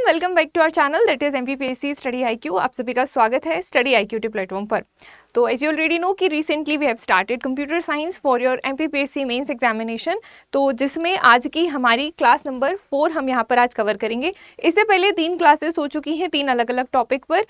Welcome back to our channel that is MPPSC study IQ. आप सभी का स्वागत है स्टडी आईक्यू प्लेटफॉर्म पर। तो एज यू ऑलरेडी नो कि recently we have started computer science for your MPPSC mains examination, तो जिसमें आज की हमारी क्लास नंबर 4 हम यहाँ पर आज कवर करेंगे। इससे पहले 3 क्लासेस हो चुकी हैं 3 अलग अलग टॉपिक पर,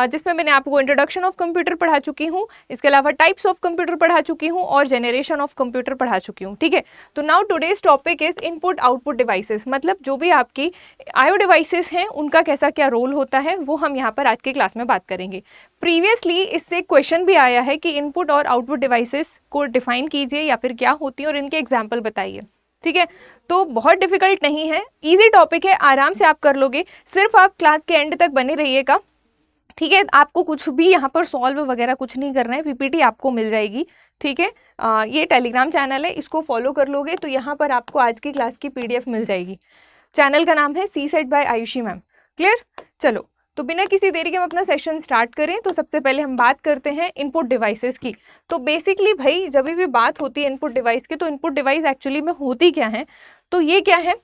जिसमें मैंने आपको इंट्रोडक्शन ऑफ कंप्यूटर पढ़ा चुकी हूँ, इसके अलावा टाइप्स ऑफ कंप्यूटर पढ़ा चुकी हूँ और जनरेशन ऑफ कंप्यूटर पढ़ा चुकी हूँ। ठीक है, तो now today's topic is input output devices, मतलब जो भी आपकी आईओ डिवाइसेस हैं उनका कैसा क्या रोल होता है वो हम यहाँ पर आज की क्लास में बात करेंगे। प्रीवियसली इससे क्वेश्चन भी आया है कि इनपुट और आउटपुट डिवाइसेस को डिफाइन कीजिए या फिर क्या होती है और इनके एग्जाम्पल बताइए। ठीक है, तो बहुत डिफिकल्ट नहीं है, इजी टॉपिक है, आराम से आप कर लोगे। सिर्फ आप क्लास के एंड तक बने रहिएगा। ठीक है, आपको कुछ भी यहाँ पर सॉल्व वगैरह कुछ नहीं करना है, पीपीटी आपको मिल जाएगी। ठीक है, ये टेलीग्राम चैनल है, इसको फॉलो कर लोगे तो यहाँ पर आपको आज की क्लास की पीडीएफ मिल जाएगी। चैनल का नाम है C set by Ayushi ma'am. Clear? चलो, तो बिना किसी देरी के हम अपना सेशन स्टार्ट करें तो सबसे पहले हम बात करते हैं इनपुट डिवाइसेस की। तो बेसिकली भाई जब भी बात होती है इनपुट डिवाइस की, तो इनपुट डिवाइस एक्चुअली में होती क्या है? तो ये क्या है?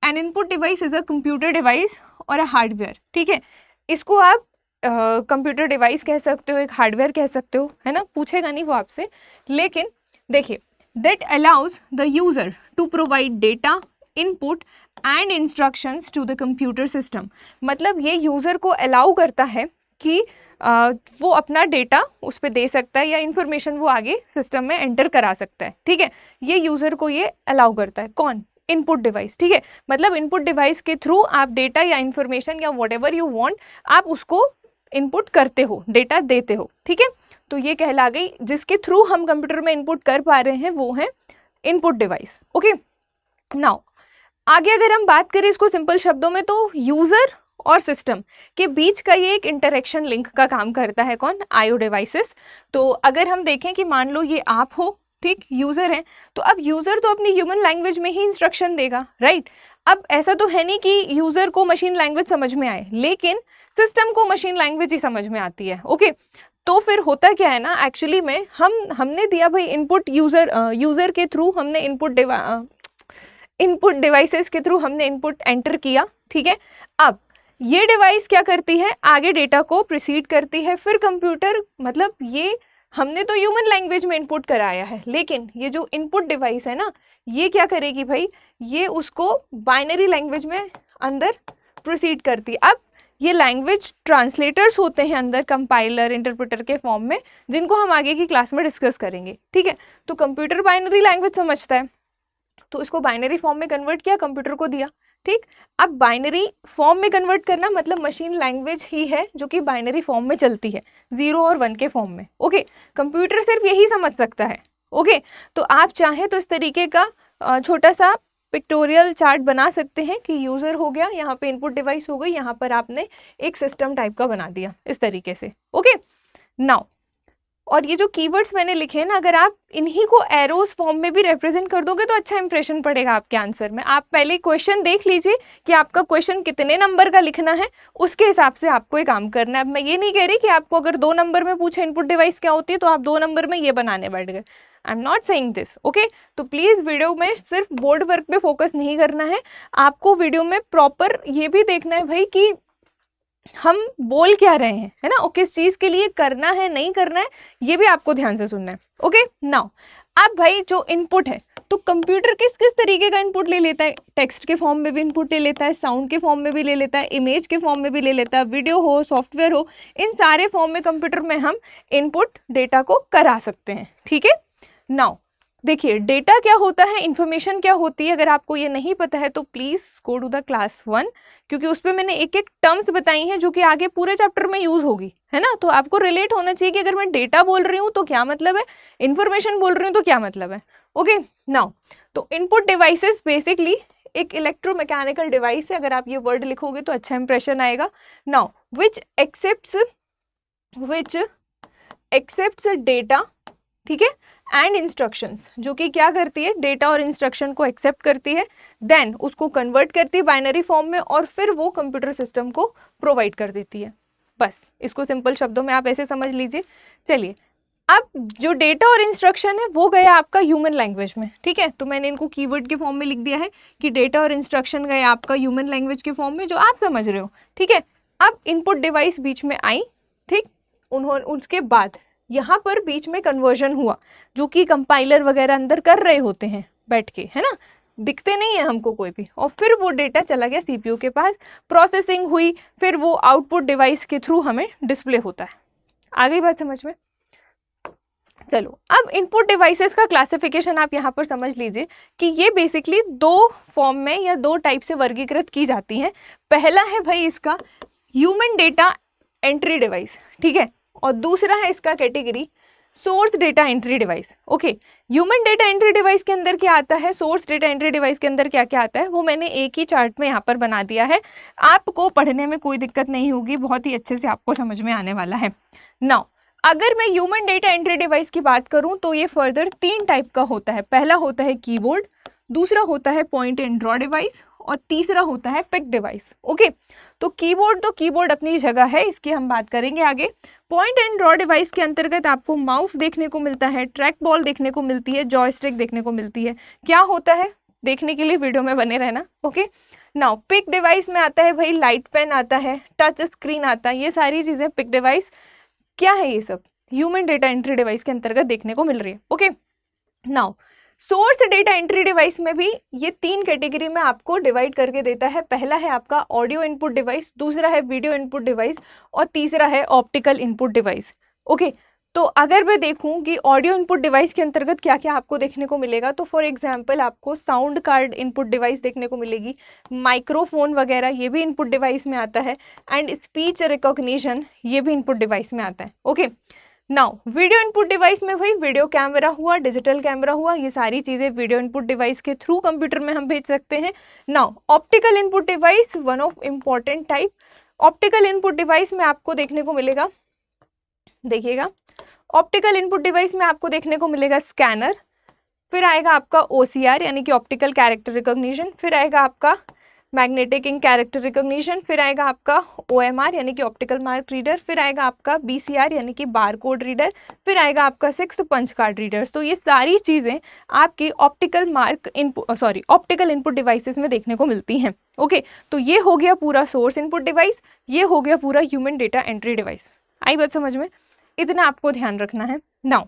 N input device is a computer device और अ हार्डवेयर। ठीक है, इसको आप कंप्यूटर डिवाइस कह सकते हो, एक हार्डवेयर कह सकते हो, है ना, पूछेगा नहीं वो आपसे। लेकिन देखिए, that allows the user to provide data input and instructions to the computer system. मतलब ये यूज़र को अलाउ करता है कि वो अपना डेटा उस पर दे सकता है या इंफॉर्मेशन वो आगे सिस्टम में एंटर करा सकता है। ठीक है, ये यूज़र को ये अलाउ करता है। कौन? Input device. ठीक है, मतलब इनपुट डिवाइस के थ्रू आप डेटा या इंफॉर्मेशन या व्हाटएवर यू वांट आप उसको इनपुट करते हो, डेटा देते हो। ठीक है, तो ये कहला गई जिसके थ्रू हम कंप्यूटर में इनपुट कर पा रहे हैं वो है इनपुट डिवाइस। ओके, नाउ आगे अगर हम बात करें इसको सिंपल शब्दों में, तो यूजर और सिस्टम के बीच का ये एक इंटरेक्शन लिंक का काम करता है। कौन? IO devices. तो अगर हम देखें कि मान लो ये आप हो, ठीक, यूजर है, तो अब यूजर तो अपनी ह्यूमन लैंग्वेज में ही इंस्ट्रक्शन देगा, राइट? अब ऐसा तो है नहीं कि यूजर को मशीन लैंग्वेज समझ में आए, लेकिन सिस्टम को मशीन लैंग्वेज ही समझ में आती है। ओके, तो फिर होता क्या है ना, एक्चुअली में हमने दिया भाई इनपुट, यूजर के थ्रू हमने इनपुट डिवाइसेस के थ्रू हमने इनपुट एंटर किया। ठीक है, अब ये डिवाइस क्या करती है? आगे डेटा को प्रोसीड करती है, फिर कंप्यूटर, मतलब ये हमने तो ह्यूमन लैंग्वेज में इनपुट कराया है, लेकिन ये जो इनपुट डिवाइस है ना, ये क्या करेगी भाई? ये उसको बाइनरी लैंग्वेज में अंदर प्रोसीड करती है। अब ये लैंग्वेज ट्रांसलेटर्स होते हैं अंदर, कंपाइलर, इंटरप्रेटर के फॉर्म में, जिनको हम आगे की क्लास में डिस्कस करेंगे। ठीक है, तो कंप्यूटर बाइनरी लैंग्वेज समझता है, तो इसको बाइनरी फॉर्म में कन्वर्ट किया, कंप्यूटर को दिया। ठीक, अब बाइनरी फॉर्म में कन्वर्ट करना मतलब मशीन लैंग्वेज ही है जो कि बाइनरी फॉर्म में चलती है, 0 और 1 के फॉर्म में। ओके, कंप्यूटर सिर्फ यही समझ सकता है। ओके, तो आप चाहें तो इस तरीके का छोटा सा पिक्टोरियल चार्ट बना सकते हैं कि यूज़र हो गया, यहाँ पे इनपुट डिवाइस हो गई, यहाँ पर आपने एक सिस्टम टाइप का बना दिया इस तरीके से। ओके, नाउ और ये जो कीवर्ड्स मैंने लिखे हैं ना, अगर आप इन्हीं को एरोज फॉर्म में भी रिप्रेजेंट कर दोगे तो अच्छा इंप्रेशन पड़ेगा आपके आंसर में। आप पहले क्वेश्चन देख लीजिए कि आपका क्वेश्चन कितने नंबर का लिखना है, उसके हिसाब से आपको ये काम करना है। अब मैं ये नहीं कह रही कि आपको अगर 2 नंबर में पूछे इनपुट डिवाइस क्या होती है तो आप 2 नंबर में ये बनाने बैठ गए। I am not saying this. Okay, तो प्लीज़ वीडियो में सिर्फ बोर्ड वर्क पे फोकस नहीं करना है, आपको वीडियो में प्रॉपर ये भी देखना है भाई कि हम बोल क्या रहे हैं, है ना, और किस चीज़ के लिए करना है, नहीं करना है, ये भी आपको ध्यान से सुनना है। ओके, नाउ अब भाई जो इनपुट है, तो कंप्यूटर किस किस तरीके का इनपुट ले लेता है? टेक्स्ट के फॉर्म में भी इनपुट ले लेता है, साउंड के फॉर्म में भी ले लेता है, इमेज के फॉर्म में भी ले लेता है, वीडियो हो, सॉफ्टवेयर हो, इन सारे फॉर्म में कंप्यूटर में हम इनपुट डेटा को करा सकते हैं। ठीक है, नाउ देखिए डेटा क्या होता है, इन्फॉर्मेशन क्या होती है, अगर आपको ये नहीं पता है तो please go to the class 1, क्योंकि उस पर मैंने एक एक टर्म्स बताई हैं जो कि आगे पूरे चैप्टर में यूज़ होगी, है ना। तो आपको रिलेट होना चाहिए कि अगर मैं डेटा बोल रही हूँ तो क्या मतलब है, इन्फॉर्मेशन बोल रही हूँ तो क्या मतलब है। ओके, नाउ तो इनपुट डिवाइसेस बेसिकली एक इलेक्ट्रोमैकेनिकल डिवाइस है, अगर आप ये वर्ड लिखोगे तो अच्छा इंप्रेशन आएगा। नाउ विच एक्सेप्ट्स डेटा, ठीक है, एंड इंस्ट्रक्शंस, जो कि क्या करती है? डेटा और इंस्ट्रक्शन को एक्सेप्ट करती है, देन उसको कन्वर्ट करती है बाइनरी फॉर्म में और फिर वो कंप्यूटर सिस्टम को प्रोवाइड कर देती है। बस इसको सिंपल शब्दों में आप ऐसे समझ लीजिए। चलिए अब जो डेटा और इंस्ट्रक्शन है वो गया आपका ह्यूमन लैंग्वेज में, ठीक है। तो मैंने इनको कीवर्ड के फॉर्म में लिख दिया है कि डेटा और इंस्ट्रक्शन गया आपका ह्यूमन लैंग्वेज के फॉर्म में, जो आप समझ रहे हो, ठीक है। अब इनपुट डिवाइस बीच में आई, ठीक, उन्होंने उसके बाद यहाँ पर बीच में कन्वर्जन हुआ, जो कि कंपाइलर वगैरह अंदर कर रहे होते हैं बैठ के, है ना, दिखते नहीं है हमको कोई भी, और फिर वो डेटा चला गया सीपीयू के पास, प्रोसेसिंग हुई, फिर वो आउटपुट डिवाइस के थ्रू हमें डिस्प्ले होता है। आ गई बात समझ में? चलो, अब इनपुट डिवाइसेस का क्लासिफिकेशन आप यहाँ पर समझ लीजिए कि ये बेसिकली दो फॉर्म में या दो टाइप से वर्गीकृत की जाती हैं। पहला है भाई इसका ह्यूमन डेटा एंट्री डिवाइस, ठीक है, और दूसरा है इसका category source data entry device. Okay, human data entry device के अंदर क्या आता है, सोर्स डेटा एंट्री डिवाइस के अंदर क्या क्या आता है, वो मैंने एक ही चार्ट में यहाँ पर बना दिया है। आपको पढ़ने में कोई दिक्कत नहीं होगी, बहुत ही अच्छे से आपको समझ में आने वाला है। नाउ अगर मैं ह्यूमन डेटा एंट्री डिवाइस की बात करूं तो ये फर्दर 3 टाइप का होता है। पहला होता है कीबोर्ड, दूसरा होता है पॉइंट एंड ड्रॉ डिवाइस, और तीसरा होता है पिक डिवाइस। ओके, तो कीबोर्ड अपनी जगह है, इसकी हम बात करेंगे आगे। पॉइंट एंड ड्रॉ डिवाइस के अंतर्गत आपको माउस देखने को मिलता है, ट्रैक बॉल देखने को मिलती है, जॉयस्टिक देखने को मिलती है। क्या होता है देखने के लिए वीडियो में बने रहना। ओके, नाउ पिक डिवाइस में आता है भाई लाइट पेन आता है, टच स्क्रीन आता है, ये सारी चीज़ें पिक डिवाइस क्या है, ये सब ह्यूमन डेटा एंट्री डिवाइस के अंतर्गत देखने को मिल रही है। Okay, now source data entry device में भी ये 3 कैटेगरी में आपको डिवाइड करके देता है। पहला है आपका ऑडियो इनपुट डिवाइस, दूसरा है वीडियो इनपुट डिवाइस, और तीसरा है ऑप्टिकल इनपुट डिवाइस। ओके, तो अगर मैं देखूं कि ऑडियो इनपुट डिवाइस के अंतर्गत क्या क्या आपको देखने को मिलेगा, तो फॉर एग्जांपल आपको साउंड कार्ड इनपुट डिवाइस देखने को मिलेगी, माइक्रोफोन वगैरह ये भी इनपुट डिवाइस में आता है, एंड स्पीच रिकॉग्निशन ये भी इनपुट डिवाइस में आता है। Okay, now video input device में भाई वीडियो कैमरा हुआ, डिजिटल कैमरा हुआ, ये सारी चीज़ें वीडियो इनपुट डिवाइस के थ्रू कंप्यूटर में हम भेज सकते हैं। Now optical input device, one of important type. Optical input device में आपको देखने को मिलेगा, देखिएगा, ऑप्टिकल इनपुट डिवाइस में आपको देखने को मिलेगा स्कैनर, फिर आएगा आपका OCR यानी कि ऑप्टिकल कैरेक्टर रिकॉग्निशन, फिर आएगा आपका मैग्नेटिक इंक कैरेक्टर रिकॉग्निशन, फिर आएगा आपका OMR यानी कि ऑप्टिकल मार्क रीडर, फिर आएगा आपका BCR यानी कि बार कोड रीडर, फिर आएगा आपका 6 पंच कार्ड रीडर्स। तो ये सारी चीज़ें आपकी ऑप्टिकल इनपुट डिवाइसेस में देखने को मिलती हैं। ओके, तो ये हो गया पूरा सोर्स इनपुट डिवाइस, ये हो गया पूरा ह्यूमन डेटा एंट्री डिवाइस। आई बात समझ में? इतना आपको ध्यान रखना है। नाउ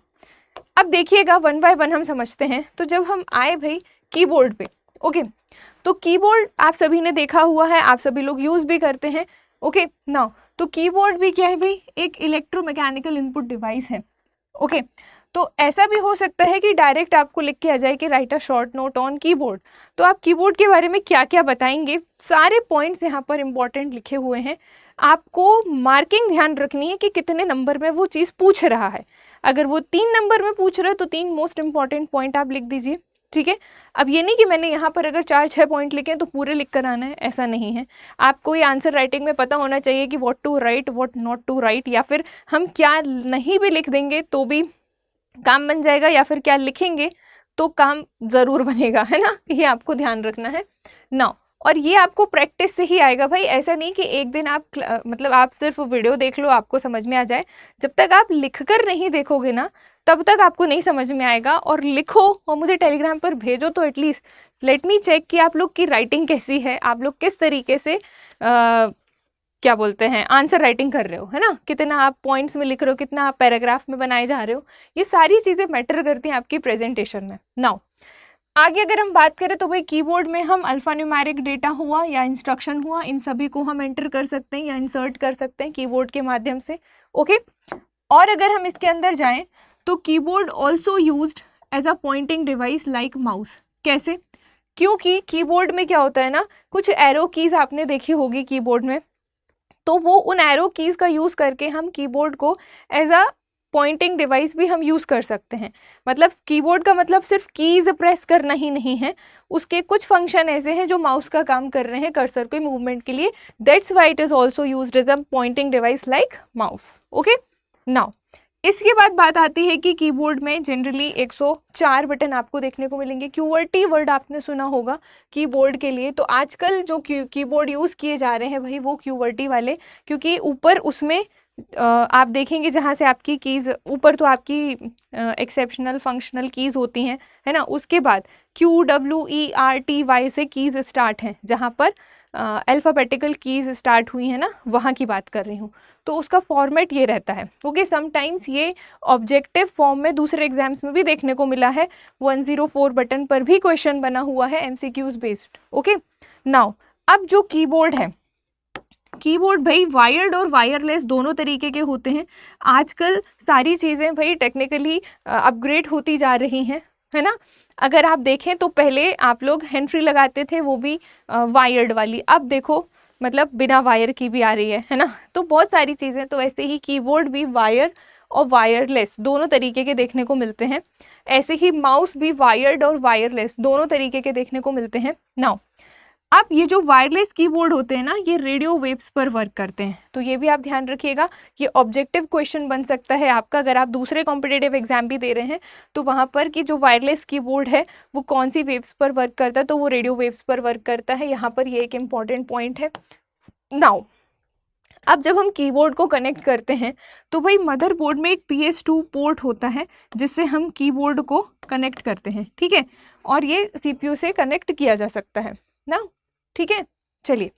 अब देखिएगा वन बाय वन हम समझते हैं। तो जब हम आए भाई कीबोर्ड पे, ओके, तो कीबोर्ड आप सभी ने देखा हुआ है, आप सभी लोग यूज़ भी करते हैं। ओके, नाउ तो कीबोर्ड भी क्या है भाई, एक इलेक्ट्रोमैकेनिकल इनपुट डिवाइस है। ओके, तो ऐसा भी हो सकता है कि डायरेक्ट आपको लिख के आ जाए कि right a short note on keyboard. तो आप कीबोर्ड के बारे में क्या क्या बताएंगे, सारे पॉइंट्स यहाँ पर इंपॉर्टेंट लिखे हुए हैं। आपको मार्किंग ध्यान रखनी है कि कितने नंबर में वो चीज़ पूछ रहा है। अगर वो 3 नंबर में पूछ रहा है तो 3 मोस्ट इंपॉर्टेंट पॉइंट आप लिख दीजिए, ठीक है। अब ये नहीं कि मैंने यहाँ पर अगर 4-6 पॉइंट लिखे तो पूरे लिख कर आना है, ऐसा नहीं है। आपको ये आंसर राइटिंग में पता होना चाहिए कि what to write, what not to write, या फिर हम क्या नहीं भी लिख देंगे तो भी काम बन जाएगा, या फिर क्या लिखेंगे तो काम ज़रूर बनेगा, है ना। ये आपको ध्यान रखना है ना। और ये आपको प्रैक्टिस से ही आएगा भाई, ऐसा नहीं कि एक दिन आप मतलब आप सिर्फ वीडियो देख लो आपको समझ में आ जाए। जब तक आप लिख कर नहीं देखोगे ना तब तक आपको नहीं समझ में आएगा। और लिखो और मुझे टेलीग्राम पर भेजो तो एटलीस्ट लेट मी चेक कि आप लोग की राइटिंग कैसी है, आप लोग किस तरीके से क्या बोलते हैं आंसर राइटिंग कर रहे हो, है ना, कितना आप पॉइंट्स में लिख रहे हो, कितना आप पैराग्राफ में बनाए जा रहे हो। ये सारी चीज़ें मैटर करती हैं आपकी प्रेजेंटेशन में। नाउ आगे अगर हम बात करें तो भाई कीबोर्ड में हम अल्फान्यूमेरिक डेटा हुआ या इंस्ट्रक्शन हुआ, इन सभी को हम एंटर कर सकते हैं या इंसर्ट कर सकते हैं कीबोर्ड के माध्यम से। ओके, और अगर हम इसके अंदर जाएं तो keyboard also used as a pointing device like mouse. कैसे? क्योंकि कीबोर्ड में क्या होता है ना, कुछ एरो कीज आपने देखी होगी कीबोर्ड में, तो वो उन एरो कीज का यूज़ करके हम कीबोर्ड को एज अ पॉइंटिंग डिवाइस भी हम यूज़ कर सकते हैं। मतलब कीबोर्ड का मतलब सिर्फ कीज प्रेस करना ही नहीं है, उसके कुछ फंक्शन ऐसे हैं जो माउस का काम कर रहे हैं कर्सर के मूवमेंट के लिए। That's why it is also used as a pointing device like mouse. Okay, now इसके बाद बात आती है कि कीबोर्ड में जनरली 104 बटन आपको देखने को मिलेंगे। QWERTY वर्ड आपने सुना होगा कीबोर्ड के लिए। तो आजकल जो कीबोर्ड यूज़ किए जा रहे हैं भाई वो QWERTY वाले, क्योंकि ऊपर उसमें आप देखेंगे जहाँ से आपकी कीज़ ऊपर तो आपकी एक्सेप्शनल फंक्शनल कीज़ होती हैं, है ना, उसके बाद QWERTY से कीज़ स्टार्ट हैं, जहाँ पर अल्फ़ाबेटिकल कीज़ स्टार्ट हुई हैं ना, वहाँ की बात कर रही हूँ। तो उसका फॉर्मेट ये रहता है। ओके, समटाइम्स ये ऑब्जेक्टिव फॉर्म में दूसरे एग्जाम्स में भी देखने को मिला है। 104 बटन पर भी क्वेश्चन बना हुआ है MCQs बेस्ड। ओके, नाउ अब जो कीबोर्ड है, कीबोर्ड भाई वायर्ड और वायरलेस दोनों तरीके के होते हैं। आजकल सारी चीज़ें भाई टेक्निकली अपग्रेड होती जा रही हैं, है ना। अगर आप देखें तो पहले आप लोग हैंड फ्री लगाते थे, वो भी वायर्ड वाली, अब देखो मतलब बिना वायर की भी आ रही है ना। तो बहुत सारी चीज़ें, तो ऐसे ही कीबोर्ड भी वायर और वायरलेस दोनों तरीके के देखने को मिलते हैं। ऐसे ही माउस भी वायर्ड और वायरलेस दोनों तरीके के देखने को मिलते हैं। नाउ अब ये जो वायरलेस कीबोर्ड होते हैं ना, ये रेडियो वेव्स पर वर्क करते हैं। तो ये भी आप ध्यान रखिएगा, ये ऑब्जेक्टिव क्वेश्चन बन सकता है आपका, अगर आप दूसरे कॉम्पिटिटिव एग्जाम भी दे रहे हैं तो वहाँ पर कि जो वायरलेस कीबोर्ड है वो कौन सी वेव्स पर वर्क करता है, तो वो रेडियो वेव्स पर वर्क करता है। यहाँ पर ये एक इम्पॉर्टेंट पॉइंट है। नाउ अब जब हम कीबोर्ड को कनेक्ट करते हैं तो भाई मदरबोर्ड में एक PS2 पोर्ट होता है जिससे हम कीबोर्ड को कनेक्ट करते हैं, ठीक है, और ये CPU से कनेक्ट किया जा सकता है ना, ठीक है। चलिए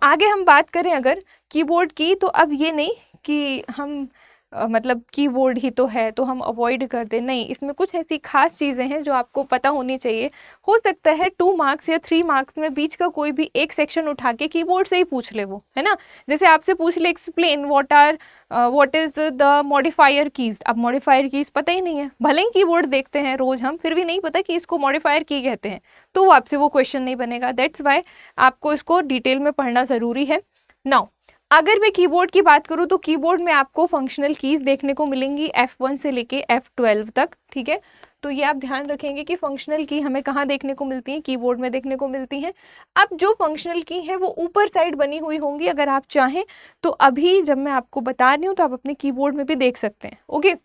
आगे हम बात करें अगर कीबोर्ड की, तो अब ये नहीं कि हम मतलब कीबोर्ड ही तो है तो हम अवॉइड कर दें, नहीं, इसमें कुछ ऐसी खास चीज़ें हैं जो आपको पता होनी चाहिए। हो सकता है 2 मार्क्स या 3 मार्क्स में बीच का कोई भी एक सेक्शन उठा के कीबोर्ड से ही पूछ ले वो, है ना। जैसे आपसे पूछ ले explain what is the modifier keys, अब मॉडिफायर कीज़ पता ही नहीं है, भले ही कीबोर्ड देखते हैं रोज़ हम, फिर भी नहीं पता कि इसको मॉडिफायर की कहते हैं, तो वो आपसे वो क्वेश्चन नहीं बनेगा। दैट्स वाई आपको इसको डिटेल में पढ़ना ज़रूरी है। नाउ अगर मैं कीबोर्ड की बात करूँ तो कीबोर्ड में आपको फंक्शनल कीज़ देखने को मिलेंगी F1 से लेके F12 तक, ठीक है। तो ये आप ध्यान रखेंगे कि फंक्शनल की हमें कहाँ देखने को मिलती हैं, कीबोर्ड में देखने को मिलती हैं। अब जो फंक्शनल की है वो ऊपर साइड बनी हुई होंगी, अगर आप चाहें तो अभी जब मैं आपको बता रही हूँ तो आप अपने कीबोर्ड में भी देख सकते हैं। ओके,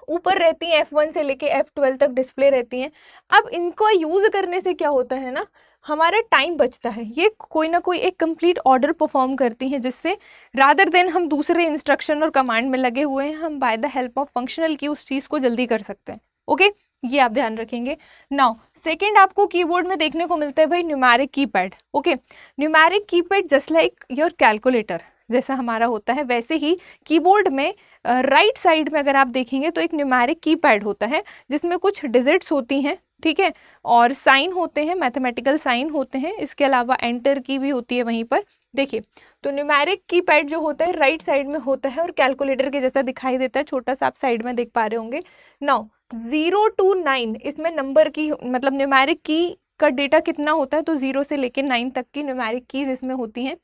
ऊपर रहती हैं F1 से लेके F12 तक डिस्प्ले रहती हैं। अब इनको यूज़ करने से क्या होता है ना, हमारा टाइम बचता है, ये कोई ना कोई एक कंप्लीट ऑर्डर परफॉर्म करती हैं, जिससे रादर देन हम दूसरे इंस्ट्रक्शन और कमांड में लगे हुए हैं, हम by the help of functional की उस चीज़ को जल्दी कर सकते हैं। ओके, ये आप ध्यान रखेंगे। नाउ सेकेंड आपको कीबोर्ड में देखने को मिलता है भाई numeric keypad. Okay, numeric keypad just like your calculator जैसा हमारा होता है, वैसे ही कीबोर्ड में राइट साइड में अगर आप देखेंगे तो एक न्यूमेरिक कीपैड होता है जिसमें कुछ डिजिट्स होती हैं, ठीक है, और साइन होते हैं, मैथमेटिकल साइन होते हैं, इसके अलावा एंटर की भी होती है वहीं पर। देखिए, तो न्यूमेरिक कीपैड जो होता है राइट साइड में होता है और कैलकुलेटर के जैसा दिखाई देता है, छोटा सा आप साइड में देख पा रहे होंगे। नाउ 0 to 9 इसमें नंबर की मतलब न्यूमेरिक की का डेटा कितना होता है, तो 0 से लेकर 9 तक की न्यूमेरिक कीज इसमें होती हैं।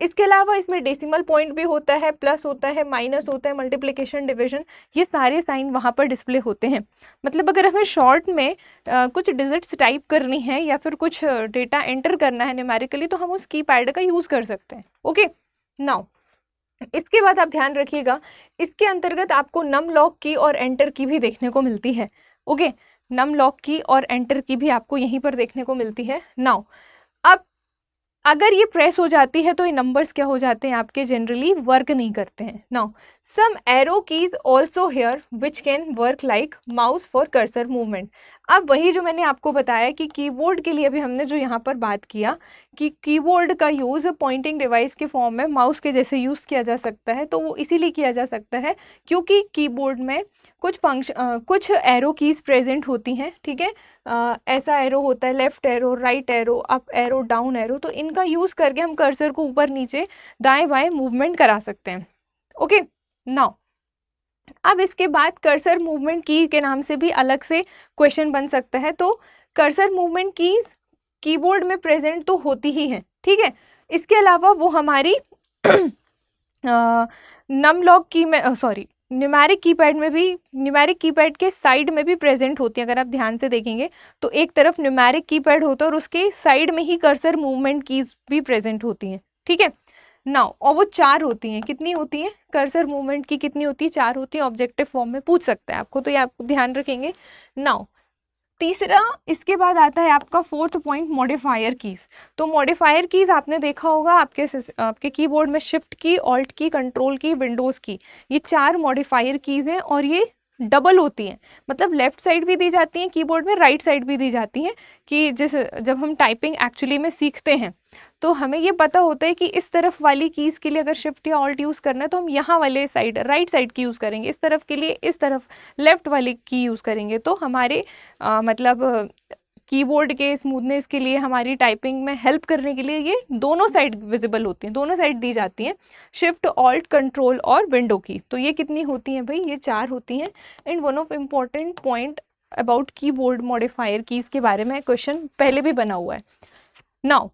इसके अलावा इसमें डेसिमल पॉइंट भी होता है, प्लस होता है, माइनस होता है, मल्टीप्लिकेशन, डिवीजन, ये सारे साइन वहाँ पर डिस्प्ले होते हैं। मतलब अगर हमें शॉर्ट में कुछ डिजिट्स टाइप करनी है या फिर कुछ डेटा एंटर करना है न्यूमेरिकली, तो हम उस कीपैड का यूज़ कर सकते हैं। ओके, नाउ इसके बाद आप ध्यान रखिएगा, इसके अंतर्गत आपको नम लॉक की और एंटर की भी देखने को मिलती है। ओके, नम लॉक की और एंटर की भी आपको यहीं पर देखने को मिलती है। नाउ अब अगर ये प्रेस हो जाती है तो ये नंबर्स क्या हो जाते हैं आपके, जनरली वर्क नहीं करते हैं। Now some arrow keys also here which can work like mouse for cursor movement. अब वही जो मैंने आपको बताया कि कीबोर्ड के लिए अभी हमने जो यहाँ पर बात किया कि कीबोर्ड का यूज़ पॉइंटिंग डिवाइस के फॉर्म में माउस के जैसे यूज़ किया जा सकता है, तो वो इसीलिए किया जा सकता है क्योंकि कीबोर्ड में कुछ एरो कीज़ प्रेजेंट होती हैं, ठीक है। ऐसा एरो होता है, left arrow, right arrow, up arrow, down arrow, तो इनका यूज़ करके हम कर्सर को ऊपर नीचे दाएं बाएं मूवमेंट करा सकते हैं। ओके, नाउ अब इसके बाद कर्सर मूवमेंट की के नाम से भी अलग से क्वेश्चन बन सकता है। तो कर्सर मूवमेंट कीज कीबोर्ड में प्रेजेंट तो होती ही हैं, ठीक है, इसके अलावा वो हमारी नम लॉक की में सॉरी न्यूमेरिक कीपैड में भी, न्यूमेरिक कीपैड के साइड में भी प्रेजेंट होती है। अगर आप ध्यान से देखेंगे तो एक तरफ न्यूमेरिक कीपैड होता है और उसके साइड में ही कर्सर मूवमेंट कीज भी प्रेजेंट होती हैं, ठीक है। नाउ और वो 4 होती हैं, कितनी होती हैं कर्सर मूवमेंट की, कितनी होती है, 4 होती है। ऑब्जेक्टिव फॉर्म में पूछ सकता है आपको, तो ये आप ध्यान रखेंगे। नाउ तीसरा इसके बाद आता है आपका फोर्थ पॉइंट, मॉडिफायर कीज़। तो मॉडिफायर कीज़ आपने देखा होगा आपके कीबोर्ड में शिफ्ट की, ऑल्ट की, कंट्रोल की, विंडोज़ की, ये 4 मॉडिफायर कीज़ हैं और ये डबल होती हैं। मतलब लेफ्ट साइड भी दी जाती हैं कीबोर्ड में, राइट साइड भी दी जाती हैं कि जब हम टाइपिंग एक्चुअली में सीखते हैं तो हमें ये पता होता है कि इस तरफ वाली कीज़ के लिए अगर शिफ्ट या ऑल्ट यूज़ करना है तो हम यहाँ वाले साइड राइट साइड की यूज़ करेंगे, इस तरफ के लिए इस तरफ लेफ्ट वाली की यूज़ करेंगे। तो हमारे मतलब कीबोर्ड के स्मूथनेस के लिए, हमारी टाइपिंग में हेल्प करने के लिए ये दोनों साइड विजिबल होती हैं, दोनों साइड दी जाती हैं, शिफ्ट, ऑल्ट, कंट्रोल और विंडो की। तो ये कितनी होती हैं भाई, ये 4 होती हैं। And one of important point about keyboard modifier keys के बारे में क्वेश्चन पहले भी बना हुआ है। नाउ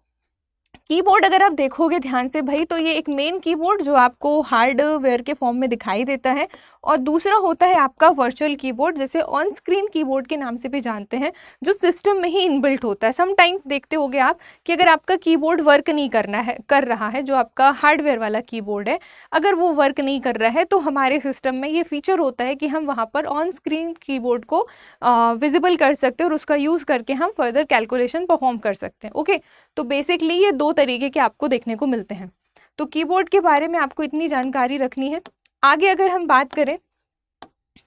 कीबोर्ड अगर आप देखोगे ध्यान से भाई, तो ये एक मेन कीबोर्ड जो आपको हार्डवेयर के फॉर्म में दिखाई देता है, और दूसरा होता है आपका वर्चुअल कीबोर्ड, जैसे ऑन स्क्रीन कीबोर्ड के नाम से भी जानते हैं, जो सिस्टम में ही इनबिल्ट होता है। समटाइम्स देखते होगे आप कि अगर आपका कीबोर्ड वर्क नहीं कर रहा है, जो आपका हार्डवेयर वाला कीबोर्ड है, अगर वो वर्क नहीं कर रहा है तो हमारे सिस्टम में ये फीचर होता है कि हम वहाँ पर ऑन स्क्रीन कीबोर्ड को विजिबल कर सकते हैं और उसका यूज़ करके हम फर्दर कैलकुलेशन परफॉर्म कर सकते हैं। ओके, तो बेसिकली ये 2 तरीके के आपको देखने को मिलते हैं। तो कीबोर्ड के बारे में आपको इतनी जानकारी रखनी है। आगे अगर हम बात करें,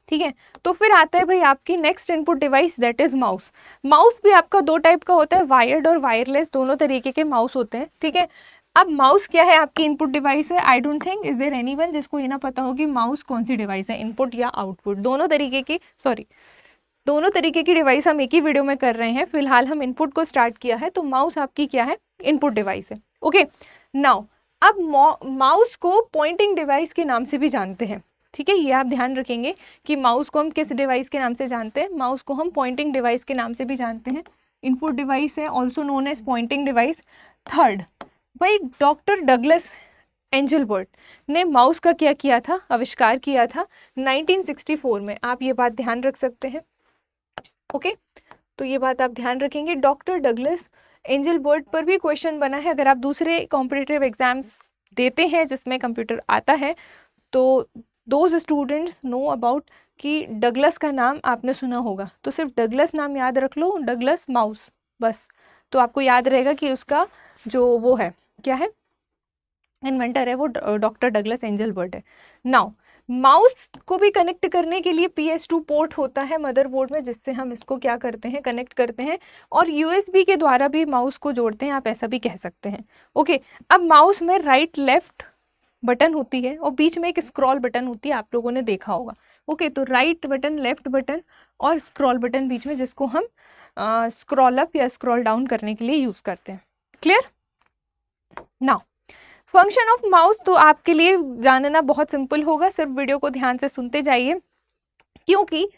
ठीक है, तो फिर आता है भाई आपकी next input device, that is mouse. Mouse भी आपका 2 टाइप का होता है, वायर्ड और वायरलेस, दोनों तरीके के माउस होते हैं। ठीक है, अब माउस क्या है, आपकी इनपुट डिवाइस है। I don't think is there anyone जिसको ये ना पता हो कि माउस कौन सी डिवाइस है, इनपुट या आउटपुट। दोनों तरीके की डिवाइस हम एक ही वीडियो में कर रहे हैं। फिलहाल हम इनपुट को स्टार्ट किया है, तो माउस आपकी क्या है, इनपुट डिवाइस है। ओके, नाउ अब माउस को पॉइंटिंग डिवाइस के नाम से भी जानते हैं। ठीक है, ये आप ध्यान रखेंगे कि माउस को हम किस डिवाइस के नाम से जानते हैं, माउस को हम पॉइंटिंग डिवाइस के नाम से भी जानते हैं। इनपुट डिवाइस है, also known as pointing device. Third भाई, डॉक्टर डगलस एंजलबर्ट ने माउस का क्या किया था, आविष्कार किया था 1964 में। आप ये बात ध्यान रख सकते हैं। ओके, तो ये बात आप ध्यान रखेंगे। डॉक्टर डगलस एंजलबर्ट पर भी क्वेश्चन बना है। अगर आप दूसरे कॉम्पिटिटिव एग्जाम्स देते हैं जिसमें कंप्यूटर आता है, तो दोज स्टूडेंट्स नो अबाउट कि डगलस का नाम आपने सुना होगा, तो सिर्फ डगलस नाम याद रख लो, डगलस माउस, बस। तो आपको याद रहेगा कि उसका जो वो है, क्या है, इन्वेंटर है वो डॉक्टर डगलस एंजलबर्ट है। नाउ माउस को भी कनेक्ट करने के लिए PS2 पोर्ट होता है मदरबोर्ड में, जिससे हम इसको क्या करते हैं, कनेक्ट करते हैं, और USB के द्वारा भी माउस को जोड़ते हैं, आप ऐसा भी कह सकते हैं। ओके, अब माउस में राइट लेफ्ट बटन होती है और बीच में एक स्क्रॉल बटन होती है, आप लोगों ने देखा होगा। ओके, तो राइट बटन, लेफ्ट बटन और स्क्रॉल बटन बीच में, जिसको हम स्क्रॉल अप या स्क्रॉल डाउन करने के लिए यूज़ करते हैं। Clear? Now function of mouse तो आपके लिए जानना बहुत सिंपल होगा, सिर्फ वीडियो को ध्यान से सुनते जाइए, क्योंकि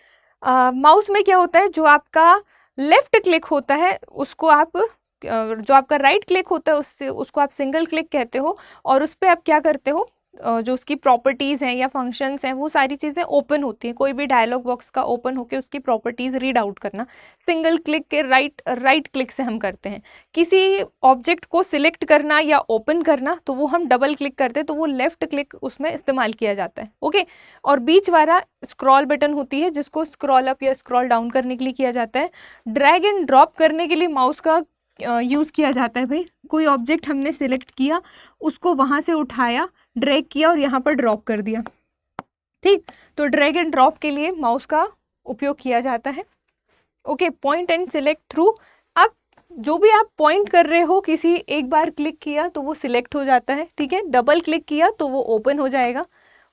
माउस में क्या होता है, जो आपका लेफ्ट क्लिक होता है उसको आप जो आपका राइट क्लिक होता है उसको आप सिंगल क्लिक कहते हो, और उस पर आप क्या करते हो, जो उसकी प्रॉपर्टीज़ हैं या फंक्शंस हैं वो सारी चीज़ें ओपन होती हैं। कोई भी डायलॉग बॉक्स का ओपन होकर उसकी प्रॉपर्टीज़ रीड आउट करना सिंगल क्लिक के राइट क्लिक से हम करते हैं। किसी ऑब्जेक्ट को सिलेक्ट करना या ओपन करना तो वो हम डबल क्लिक करते हैं, तो वो लेफ्ट क्लिक उसमें इस्तेमाल किया जाता है। ओके, और बीच वाला स्क्रॉल बटन होती है जिसको स्क्रॉल अप या स्क्रॉल डाउन करने के लिए किया जाता है। ड्रैग एंड ड्रॉप करने के लिए माउस का यूज़ किया जाता है। भाई कोई ऑब्जेक्ट हमने सिलेक्ट किया, उसको वहाँ से उठाया, ड्रैग किया और यहाँ पर ड्रॉप कर दिया। ठीक, तो ड्रैग एंड ड्रॉप के लिए माउस का उपयोग किया जाता है। Okay, point and select through, अब जो भी आप पॉइंट कर रहे हो, किसी एक बार क्लिक किया तो वो सिलेक्ट हो जाता है। ठीक है, डबल क्लिक किया तो वो ओपन हो जाएगा।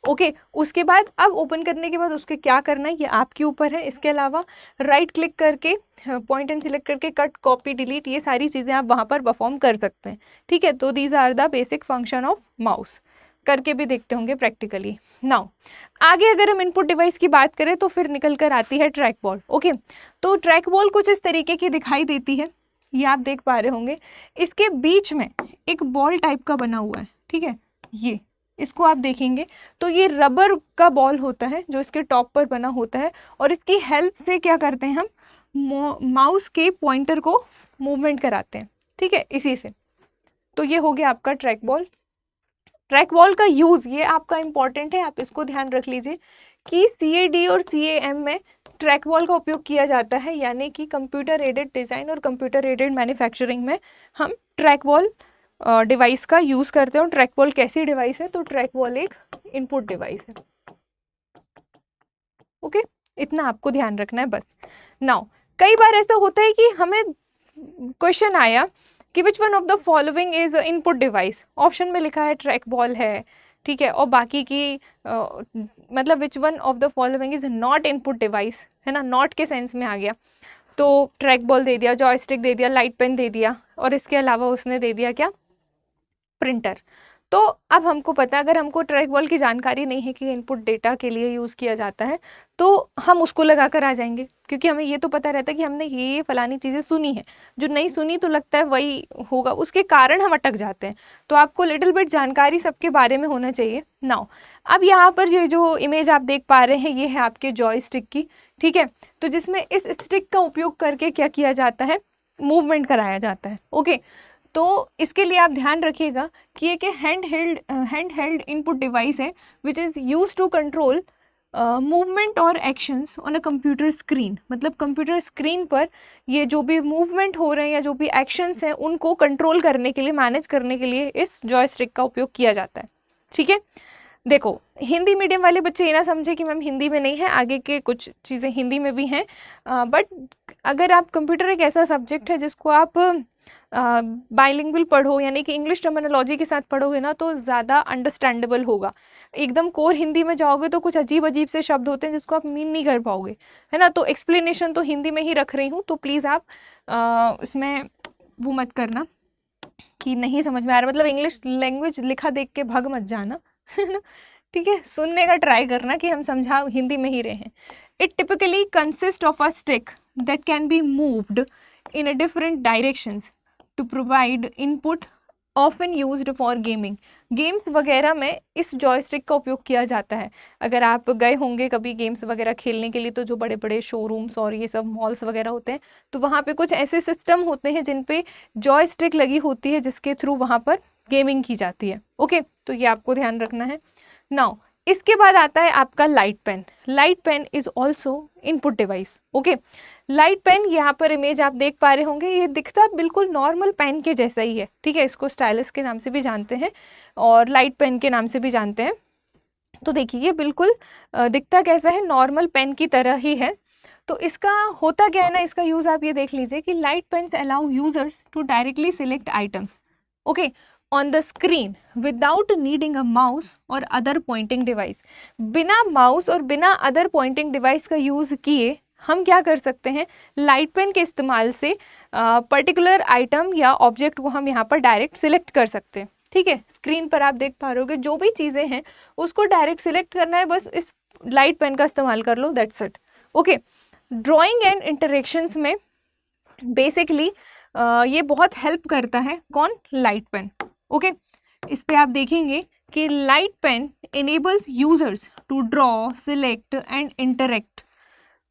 ओके, उसके बाद अब ओपन करने के बाद उसके क्या करना है ये आपके ऊपर है। इसके अलावा राइट क्लिक करके पॉइंट एंड सिलेक्ट करके कट, कॉपी, डिलीट, ये सारी चीज़ें आप वहाँ पर परफॉर्म कर सकते हैं। ठीक है, तो these are the basic function of mouse, करके भी देखते होंगे प्रैक्टिकली। नाउ आगे अगर हम इनपुट डिवाइस की बात करें तो फिर निकल कर आती है ट्रैक बॉल। ओके, तो ट्रैक बॉल कुछ इस तरीके की दिखाई देती है, ये आप देख पा रहे होंगे। इसके बीच में एक बॉल टाइप का बना हुआ है। ठीक है, ये इसको आप देखेंगे तो ये रबर का बॉल होता है जो इसके टॉप पर बना होता है, और इसकी हेल्प से क्या करते हैं हम, माउस के पॉइंटर को मूवमेंट कराते हैं। ठीक है, इसी से। तो ये हो गया आपका ट्रैक बॉल। ट्रैक बॉल का यूज़ ये आपका इम्पॉर्टेंट है, आप इसको ध्यान रख लीजिए कि CAD और CAM में ट्रैक वॉल का उपयोग किया जाता है, यानी कि कंप्यूटर एडेड डिज़ाइन और कंप्यूटर एडेड मैन्युफैक्चरिंग में हम ट्रैक वॉल डिवाइस का यूज़ करते हैं। और ट्रैक वॉल कैसी डिवाइस है? तो ट्रैक वॉल एक इनपुट डिवाइस है। ओके, इतना आपको ध्यान रखना है बस। नाउ कई बार ऐसा होता है कि हमें क्वेश्चन आया कि which one of the following is input device. Option में लिखा है ट्रैक बॉल है, ठीक है, और बाकी की मतलब which one of the following is not input device, है ना, नॉट के सेंस में आ गया। तो ट्रैक बॉल दे दिया, जॉयस्टिक दे दिया, लाइट पेन दे दिया, और इसके अलावा उसने दे दिया क्या? प्रिंटर। तो अब हमको पता, अगर हमको ट्रैक बॉल की जानकारी नहीं है कि इनपुट डेटा के लिए यूज़ किया जाता है, तो हम उसको लगा कर आ जाएंगे, क्योंकि हमें ये तो पता रहता है कि हमने ये फलानी चीज़ें सुनी है। जो नहीं सुनी तो लगता है वही होगा, उसके कारण हम अटक जाते हैं। तो आपको लिटिल बिट जानकारी सबके बारे में होना चाहिए। नाउ अब यहाँ पर ये जो इमेज आप देख पा रहे हैं, ये है आपके जॉयस्टिक की, ठीक है। तो जिसमें इस स्टिक का उपयोग करके क्या किया जाता है? मूवमेंट कराया जाता है। ओके, तो इसके लिए आप ध्यान रखिएगा कि एक हैंड हेल्ड इनपुट डिवाइस है which is use to control movement और actions on a computer screen. मतलब कंप्यूटर स्क्रीन पर ये जो भी मूवमेंट हो रहे हैं या जो भी एक्शंस हैं उनको कंट्रोल करने के लिए, मैनेज करने के लिए इस जॉयस्टिक का उपयोग किया जाता है, ठीक है। देखो, हिंदी मीडियम वाले बच्चे ये ना समझे कि मैम हिंदी में नहीं है, आगे के कुछ चीज़ें हिंदी में भी हैं, बट अगर आप कंप्यूटर एक ऐसा सब्जेक्ट है जिसको आप बाइलिंगुअल पढ़ो, यानी कि इंग्लिश टर्मिनोलॉजी के साथ पढ़ोगे ना, तो ज़्यादा अंडरस्टैंडेबल होगा। एकदम कोर हिंदी में जाओगे तो कुछ अजीब अजीब से शब्द होते हैं जिसको आप मीन नहीं कर पाओगे, है ना। तो एक्सप्लेनेशन तो हिंदी में ही रख रही हूँ, तो प्लीज़ आप इसमें वो मत करना कि नहीं समझ में आ रहा, मतलब इंग्लिश लैंग्वेज लिखा देख के भग मत जाना, है ना, ठीक है। सुनने का ट्राई करना कि हम समझा हिंदी में ही रहे हैं। It typically consist of a stick that can be moved in a different directions to provide input often used for gaming। Games वगैरह में इस जॉयस्टिक का उपयोग किया जाता है। अगर आप गए होंगे कभी गेम्स वगैरह खेलने के लिए, तो जो बड़े बड़े शोरूम्स और ये सब मॉल्स वगैरह होते हैं, तो वहाँ पे कुछ ऐसे सिस्टम होते हैं जिन पे जॉयस्टिक लगी होती है, जिसके थ्रू वहाँ पर गेमिंग की जाती है। ओके, तो ये आपको ध्यान रखना है। नाउ इसके बाद आता है आपका light pen. Light pen is also input device. Okay, light pen, यहाँ पर इमेज आप देख पा रहे होंगे, ये दिखता बिल्कुल नॉर्मल पेन के जैसा ही है, ठीक है। इसको स्टाइलस के नाम से भी जानते हैं और लाइट पेन के नाम से भी जानते हैं। तो देखिए ये बिल्कुल दिखता कैसा है? नॉर्मल पेन की तरह ही है। तो इसका होता क्या है ना, इसका यूज़ आप ये देख लीजिए कि light pens allow users to directly select items, okay, on the screen without needing a mouse और अदर पॉइंटिंग डिवाइस। बिना माउस और बिना अदर पॉइंटिंग डिवाइस का यूज़ किए हम क्या कर सकते हैं? लाइट पेन के इस्तेमाल से पर्टिकुलर आइटम या ऑब्जेक्ट को हम यहाँ पर डायरेक्ट सिलेक्ट कर सकते हैं, ठीक है। स्क्रीन पर आप देख पा रहे होगे जो भी चीज़ें हैं उसको डायरेक्ट सिलेक्ट करना है, बस इस लाइट पेन का इस्तेमाल कर लो, that's it. Okay, drawing and interactions में बेसिकली ये बहुत हेल्प करता है। कौन? Light pen. ओके, इस पे आप देखेंगे कि light pen enables users to draw, select and interact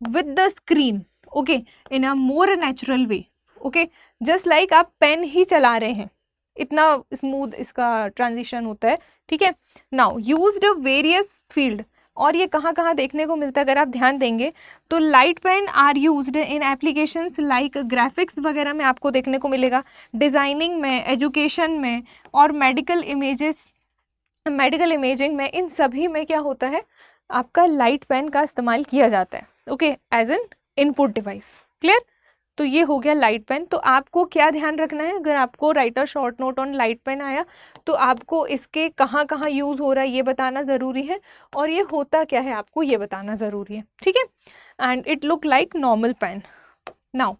with the screen, okay, in a more natural way, okay, just like आप पेन ही चला रहे हैं, इतना स्मूथ इसका ट्रांजिशन होता है, ठीक है। नाउ यूज्ड वेरियस फील्ड, और ये कहाँ कहाँ देखने को मिलता है अगर आप ध्यान देंगे तो light pen are used in applications like graphics वगैरह में आपको देखने को मिलेगा, डिज़ाइनिंग में, एजुकेशन में और मेडिकल इमेजिंग में, इन सभी में क्या होता है? आपका लाइट पेन का इस्तेमाल किया जाता है, okay, as an input device. Clear? तो ये हो गया लाइट पेन। तो आपको क्या ध्यान रखना है, अगर आपको write a short note on light pen आया तो आपको इसके कहाँ कहाँ यूज़ हो रहा है ये बताना ज़रूरी है, और ये होता क्या है आपको ये बताना ज़रूरी है, ठीक है। And it look like normal pen. Now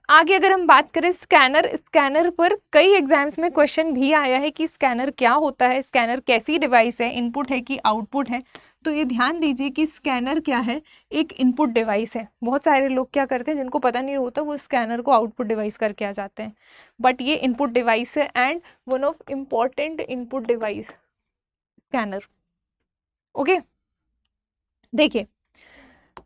आगे अगर हम बात करें स्कैनर पर कई एग्जाम्स में क्वेश्चन भी आया है कि स्कैनर क्या होता है, स्कैनर कैसी डिवाइस है, इनपुट है कि आउटपुट है। तो ये ध्यान दीजिए कि स्कैनर क्या है? एक इनपुट डिवाइस है। बहुत सारे लोग क्या करते हैं जिनको पता नहीं होता, वो स्कैनर को आउटपुट डिवाइस करके आ जाते हैं, बट ये इनपुट डिवाइस है and one of important input device scanner. Okay, देखिए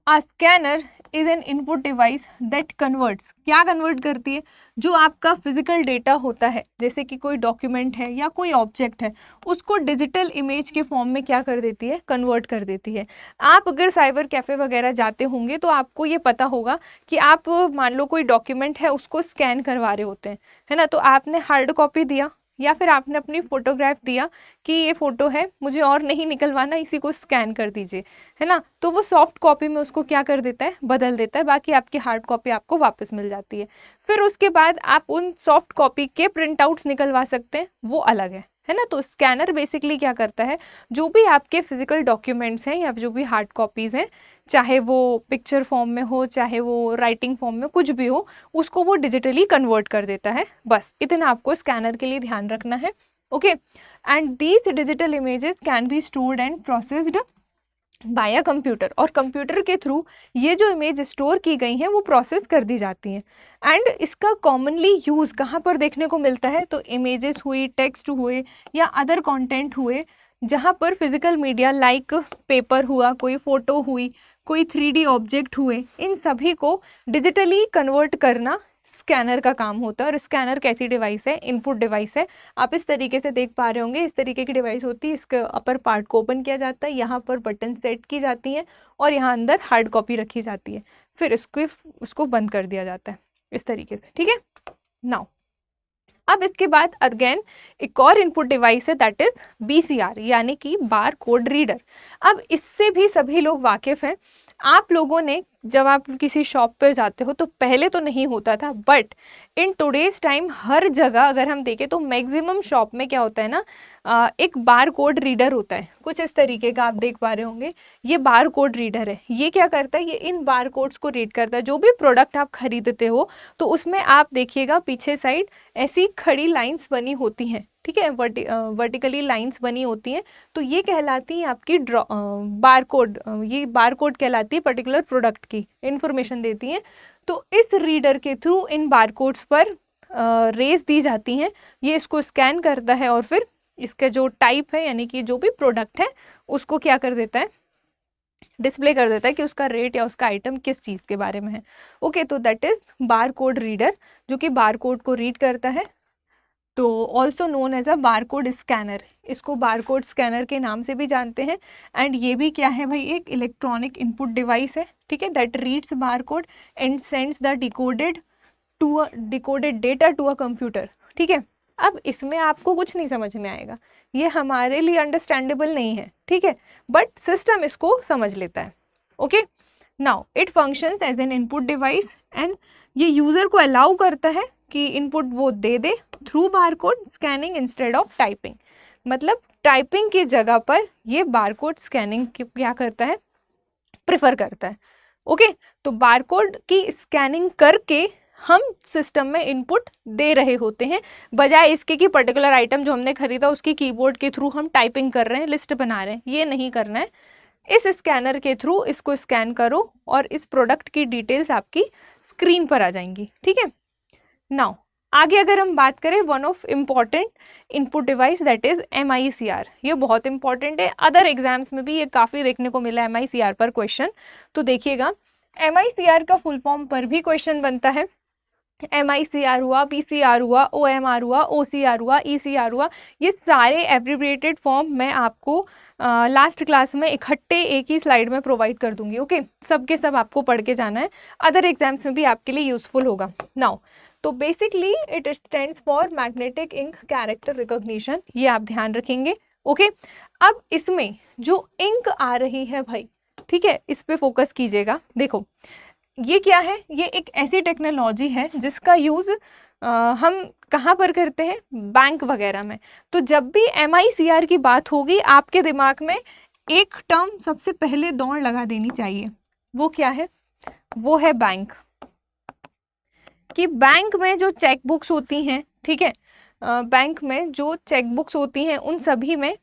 a scanner is an input device that converts, क्या कन्वर्ट करती है, जो आपका फिजिकल डेटा होता है जैसे कि कोई डॉक्यूमेंट है या कोई ऑब्जेक्ट है उसको डिजिटल इमेज के फॉर्म में क्या कर देती है, कन्वर्ट कर देती है। आप अगर साइबर कैफ़े वगैरह जाते होंगे तो आपको ये पता होगा कि आप मान लो कोई डॉक्यूमेंट है उसको स्कैन करवा रहे होते हैं, है ना, तो आपने हार्ड कॉपी दिया या फिर आपने अपनी फ़ोटोग्राफ दिया कि ये फ़ोटो है, मुझे और नहीं निकलवाना, इसी को स्कैन कर दीजिए, है ना, तो वो सॉफ्ट कॉपी में उसको क्या कर देता है, बदल देता है, बाकी आपकी हार्ड कॉपी आपको वापस मिल जाती है। फिर उसके बाद आप उन सॉफ्ट कॉपी के प्रिंट आउट्स निकलवा सकते हैं, वो अलग है ना। तो स्कैनर बेसिकली क्या करता है, जो भी आपके फिजिकल डॉक्यूमेंट्स हैं या जो भी हार्ड कॉपीज़ हैं, चाहे वो पिक्चर फॉर्म में हो चाहे वो राइटिंग फॉर्म में, कुछ भी हो, उसको वो डिजिटली कन्वर्ट कर देता है। बस इतना आपको स्कैनर के लिए ध्यान रखना है। Okay, and these digital images can be stored and processed bye a computer, और कंप्यूटर के थ्रू ये जो इमेज स्टोर की गई हैं वो प्रोसेस कर दी जाती हैं। एंड इसका कॉमनली यूज़ कहाँ पर देखने को मिलता है, तो इमेजेस हुई, टेक्स्ट हुए या अदर कंटेंट हुए, जहाँ पर फिजिकल मीडिया लाइक पेपर हुआ, कोई फ़ोटो हुई, कोई 3D ऑब्जेक्ट हुए, इन सभी को डिजिटली कन्वर्ट करना स्कैनर का काम होता है। और स्कैनर कैसी डिवाइस है, इनपुट डिवाइस है, आप इस तरीके से देख पा रहे होंगे, इस तरीके की डिवाइस होती है। इसके अपर पार्ट को ओपन किया जाता है, यहाँ पर बटन सेट की जाती हैं और यहाँ अंदर हार्ड कॉपी रखी जाती है, फिर उसको बंद कर दिया जाता है इस तरीके से, ठीक है। नाउ अब इसके बाद अगेन एक और इनपुट डिवाइस है, दैट इज BCR यानी कि बार कोड रीडर। अब इससे भी सभी लोग वाकिफ़ हैं। आप लोगों ने जब आप किसी शॉप पर जाते हो तो पहले तो नहीं होता था, बट इन टुडेज टाइम हर जगह अगर हम देखें तो मैक्सिमम शॉप में क्या होता है ना, एक बार कोड रीडर होता है, कुछ इस तरीके का आप देख पा रहे होंगे। ये बार कोड रीडर है, ये क्या करता है, ये इन बार कोड्स को रीड करता है। जो भी प्रोडक्ट आप खरीदते हो तो उसमें आप देखिएगा पीछे साइड ऐसी खड़ी लाइंस बनी होती हैं, ठीक है, वर्टिकली लाइंस बनी होती हैं, तो ये कहलाती है आपकी बार कोड। ये बार कोड कहलाती है पर्टिकुलर प्रोडक्ट की इंफॉर्मेशन देती हैं। तो इस रीडर के थ्रू इन बार कोड्स पर रेज दी जाती हैं, ये इसको स्कैन करता है और फिर इसका जो टाइप है यानी कि जो भी प्रोडक्ट है उसको क्या कर देता है, डिस्प्ले कर देता है कि उसका रेट या उसका आइटम किस चीज़ के बारे में है। ओके, तो that is bar code reader, जो कि बार कोड को रीड करता है। तो also known as a bar code scanner, इसको बार कोड स्कैनर के नाम से भी जानते हैं। एंड ये भी क्या है भाई, एक इलेक्ट्रॉनिक इनपुट डिवाइस है, ठीक है, that reads bar code and sends the decoded data to a computer, ठीक है। अब इसमें आपको कुछ नहीं समझ में आएगा, ये हमारे लिए अंडरस्टैंडेबल नहीं है, ठीक है, बट सिस्टम इसको समझ लेता है। Okay, now it functions as an input device and ये यूज़र को अलाउ करता है कि इनपुट वो दे दे through bar code scanning instead of typing. मतलब टाइपिंग की जगह पर ये बार कोड स्कैनिंग क्या करता है, प्रेफर करता है। ओके, तो बार कोड की स्कैनिंग करके हम सिस्टम में इनपुट दे रहे होते हैं, बजाय इसके कि पर्टिकुलर आइटम जो हमने खरीदा उसकी कीबोर्ड के थ्रू हम टाइपिंग कर रहे हैं, लिस्ट बना रहे हैं, ये नहीं करना है। इस स्कैनर के थ्रू इसको स्कैन करो और इस प्रोडक्ट की डिटेल्स आपकी स्क्रीन पर आ जाएंगी, ठीक है। नाउ आगे अगर हम बात करें one of important input device that is MICR, ये बहुत इंपॉर्टेंट है, अदर एग्जाम्स में भी ये काफ़ी देखने को मिला है MICR पर क्वेश्चन। तो देखिएगा MICR का फुल फॉर्म पर भी क्वेश्चन बनता है। MICR हुआ, PCR हुआ, OMR हुआ, OCR हुआ, ECR हुआ, ये सारे एब्रिविएटेड फॉर्म मैं आपको लास्ट क्लास में इकट्ठे एक ही स्लाइड में प्रोवाइड कर दूंगी। ओके, सब के सब आपको पढ़ के जाना है, अदर एग्जाम्स में भी आपके लिए यूजफुल होगा। नाउ तो basically it stands for magnetic ink character recognition, ये आप ध्यान रखेंगे। ओके, अब इसमें जो इंक आ रही है भाई, ठीक है, इस पे फोकस कीजिएगा। देखो ये क्या है, ये एक ऐसी टेक्नोलॉजी है जिसका यूज़ हम कहाँ पर करते हैं, बैंक वगैरह में। तो जब भी MICR की बात होगी आपके दिमाग में एक टर्म सबसे पहले दौड़ लगा देनी चाहिए, वो क्या है, वो है बैंक। कि बैंक में जो चेक बुक्स होती हैं, ठीक है, बैंक में जो चेक बुक्स होती हैं उन सभी में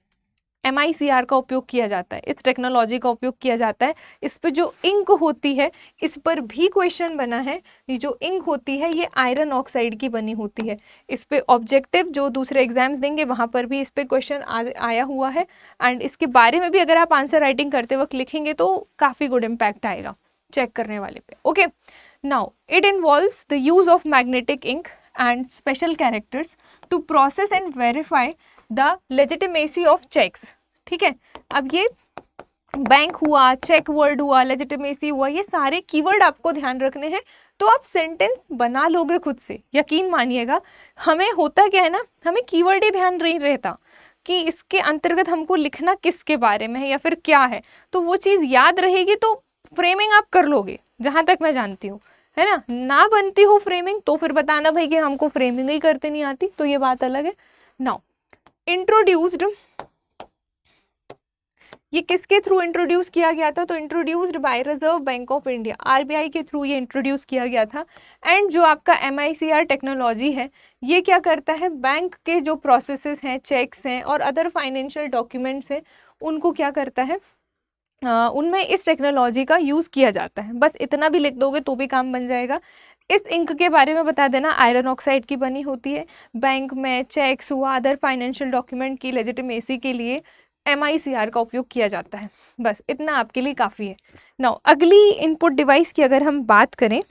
MICR का उपयोग किया जाता है, इस टेक्नोलॉजी का उपयोग किया जाता है। इस पे जो इंक होती है, इस पर भी क्वेश्चन बना है। ये जो इंक होती है ये आयरन ऑक्साइड की बनी होती है। इस पे ऑब्जेक्टिव जो दूसरे एग्जाम्स देंगे वहाँ पर भी इस पे क्वेश्चन आया हुआ है, एंड इसके बारे में भी अगर आप आंसर राइटिंग करते वक्त लिखेंगे तो काफ़ी गुड इम्पैक्ट आएगा। चेक करने वाले पे। Okay, now it involves the use of magnetic ink and special characters to process and verify the legitimacy of cheques. ठीक है, अब ये बैंक हुआ, चेक वर्ड हुआ, लेजिटिमेसी हुआ, ये सारे कीवर्ड आपको ध्यान रखने हैं, तो आप सेंटेंस बना लोगे खुद से, यकीन मानिएगा। हमें होता क्या है ना, हमें कीवर्ड ही ध्यान नहीं रहता कि इसके अंतर्गत हमको लिखना किसके बारे में है या फिर क्या है, तो वो चीज़ याद रहेगी तो फ्रेमिंग आप कर लोगे, जहाँ तक मैं जानती हूँ, है ना बनती हो फ्रेमिंग तो फिर बताना भाई कि हमको फ्रेमिंग ही करते नहीं आती, तो ये बात अलग है। नाउ इंट्रोड्यूस्ड, ये किसके थ्रू इंट्रोड्यूस किया गया था, तो introduced by reserve bank of India, RBI के थ्रू ये इंट्रोड्यूस किया गया था। एंड जो आपका MICR टेक्नोलॉजी है, ये क्या करता है, बैंक के जो प्रोसेसेस हैं, चेक्स हैं और अदर फाइनेंशियल डॉक्यूमेंट्स हैं, उनको क्या करता है, उनमें इस टेक्नोलॉजी का यूज़ किया जाता है। बस इतना भी लिख दोगे तो भी काम बन जाएगा। इस इंक के बारे में बता देना, आयरन ऑक्साइड की बनी होती है। बैंक में चेक्स हुआ, अदर फाइनेंशियल डॉक्यूमेंट की लेजिटिमेसी के लिए MICR का उपयोग किया जाता है। बस इतना आपके लिए काफ़ी है। नाउ अगली इनपुट डिवाइस की अगर हम बात करें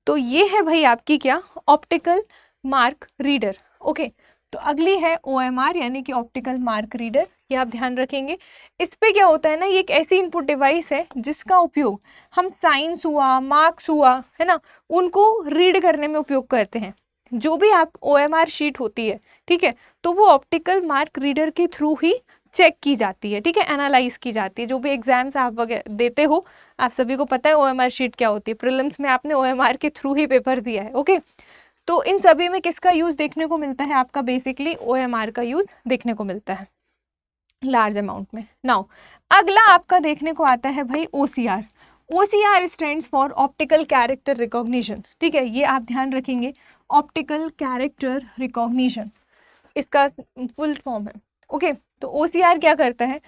तो ये है भाई आपकी क्या, ऑप्टिकल मार्क रीडर। ओके, तो अगली है OMR यानी कि ऑप्टिकल मार्क रीडर, ये आप ध्यान रखेंगे। इस पे क्या होता है ना, ये एक ऐसी इनपुट डिवाइस है जिसका उपयोग हम साइंस हुआ, मार्क्स हुआ, है ना, उनको रीड करने में उपयोग करते हैं। जो भी आप OMR शीट होती है, ठीक है, तो वो ऑप्टिकल मार्क रीडर के थ्रू ही चेक की जाती है, ठीक है, एनालाइज की जाती है। जो भी एग्जाम्स आप वगैरह देते हो, आप सभी को पता है OMR शीट क्या होती है, प्रीलिम्स में आपने OMR के थ्रू ही पेपर दिया है। ओके, तो इन सभी में किसका यूज़ देखने को मिलता है, आपका बेसिकली OMR का यूज़ देखने को मिलता है लार्ज अमाउंट में। नाउ अगला आपका देखने को आता है भाई OCR। OCR stands for optical character recognition. ठीक है, ये आप ध्यान रखेंगे, ऑप्टिकल कैरेक्टर रिकॉग्निशन इसका फुल फॉर्म है। ओके, तो OCR क्या करता है,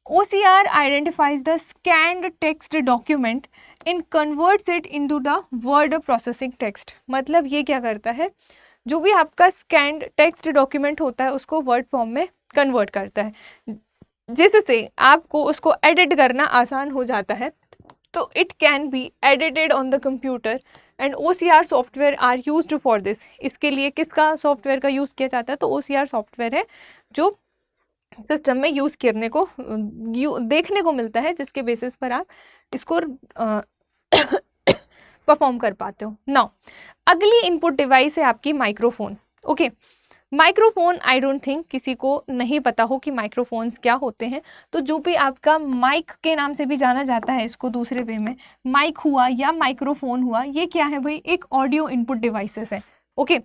OCR identifies the scanned text document in converts it into the word processing text. मतलब ये क्या करता है, जो भी आपका स्कैन्ड टेक्स्ट डॉक्यूमेंट होता है उसको वर्ड फॉर्म में कन्वर्ट करता है, जिससे आपको उसको एडिट करना आसान हो जाता है। तो it can be edited on the computer and OCR software are used for this. इसके लिए किसका सॉफ्टवेयर का यूज़ किया जाता है, तो OCR सॉफ्टवेयर है जो सिस्टम में यूज़ करने को देखने को मिलता है, जिसके बेसिस पर आप इसको परफॉर्म कर पाते हो। नाउ अगली इनपुट डिवाइस है आपकी microphone. Okay, microphone I don't think किसी को नहीं पता हो कि माइक्रोफोन्स क्या होते हैं। तो जो भी आपका माइक के नाम से भी जाना जाता है इसको दूसरे वे में, माइक हुआ या माइक्रोफोन हुआ, ये क्या है भाई, एक ऑडियो इनपुट डिवाइसेस है। ओके,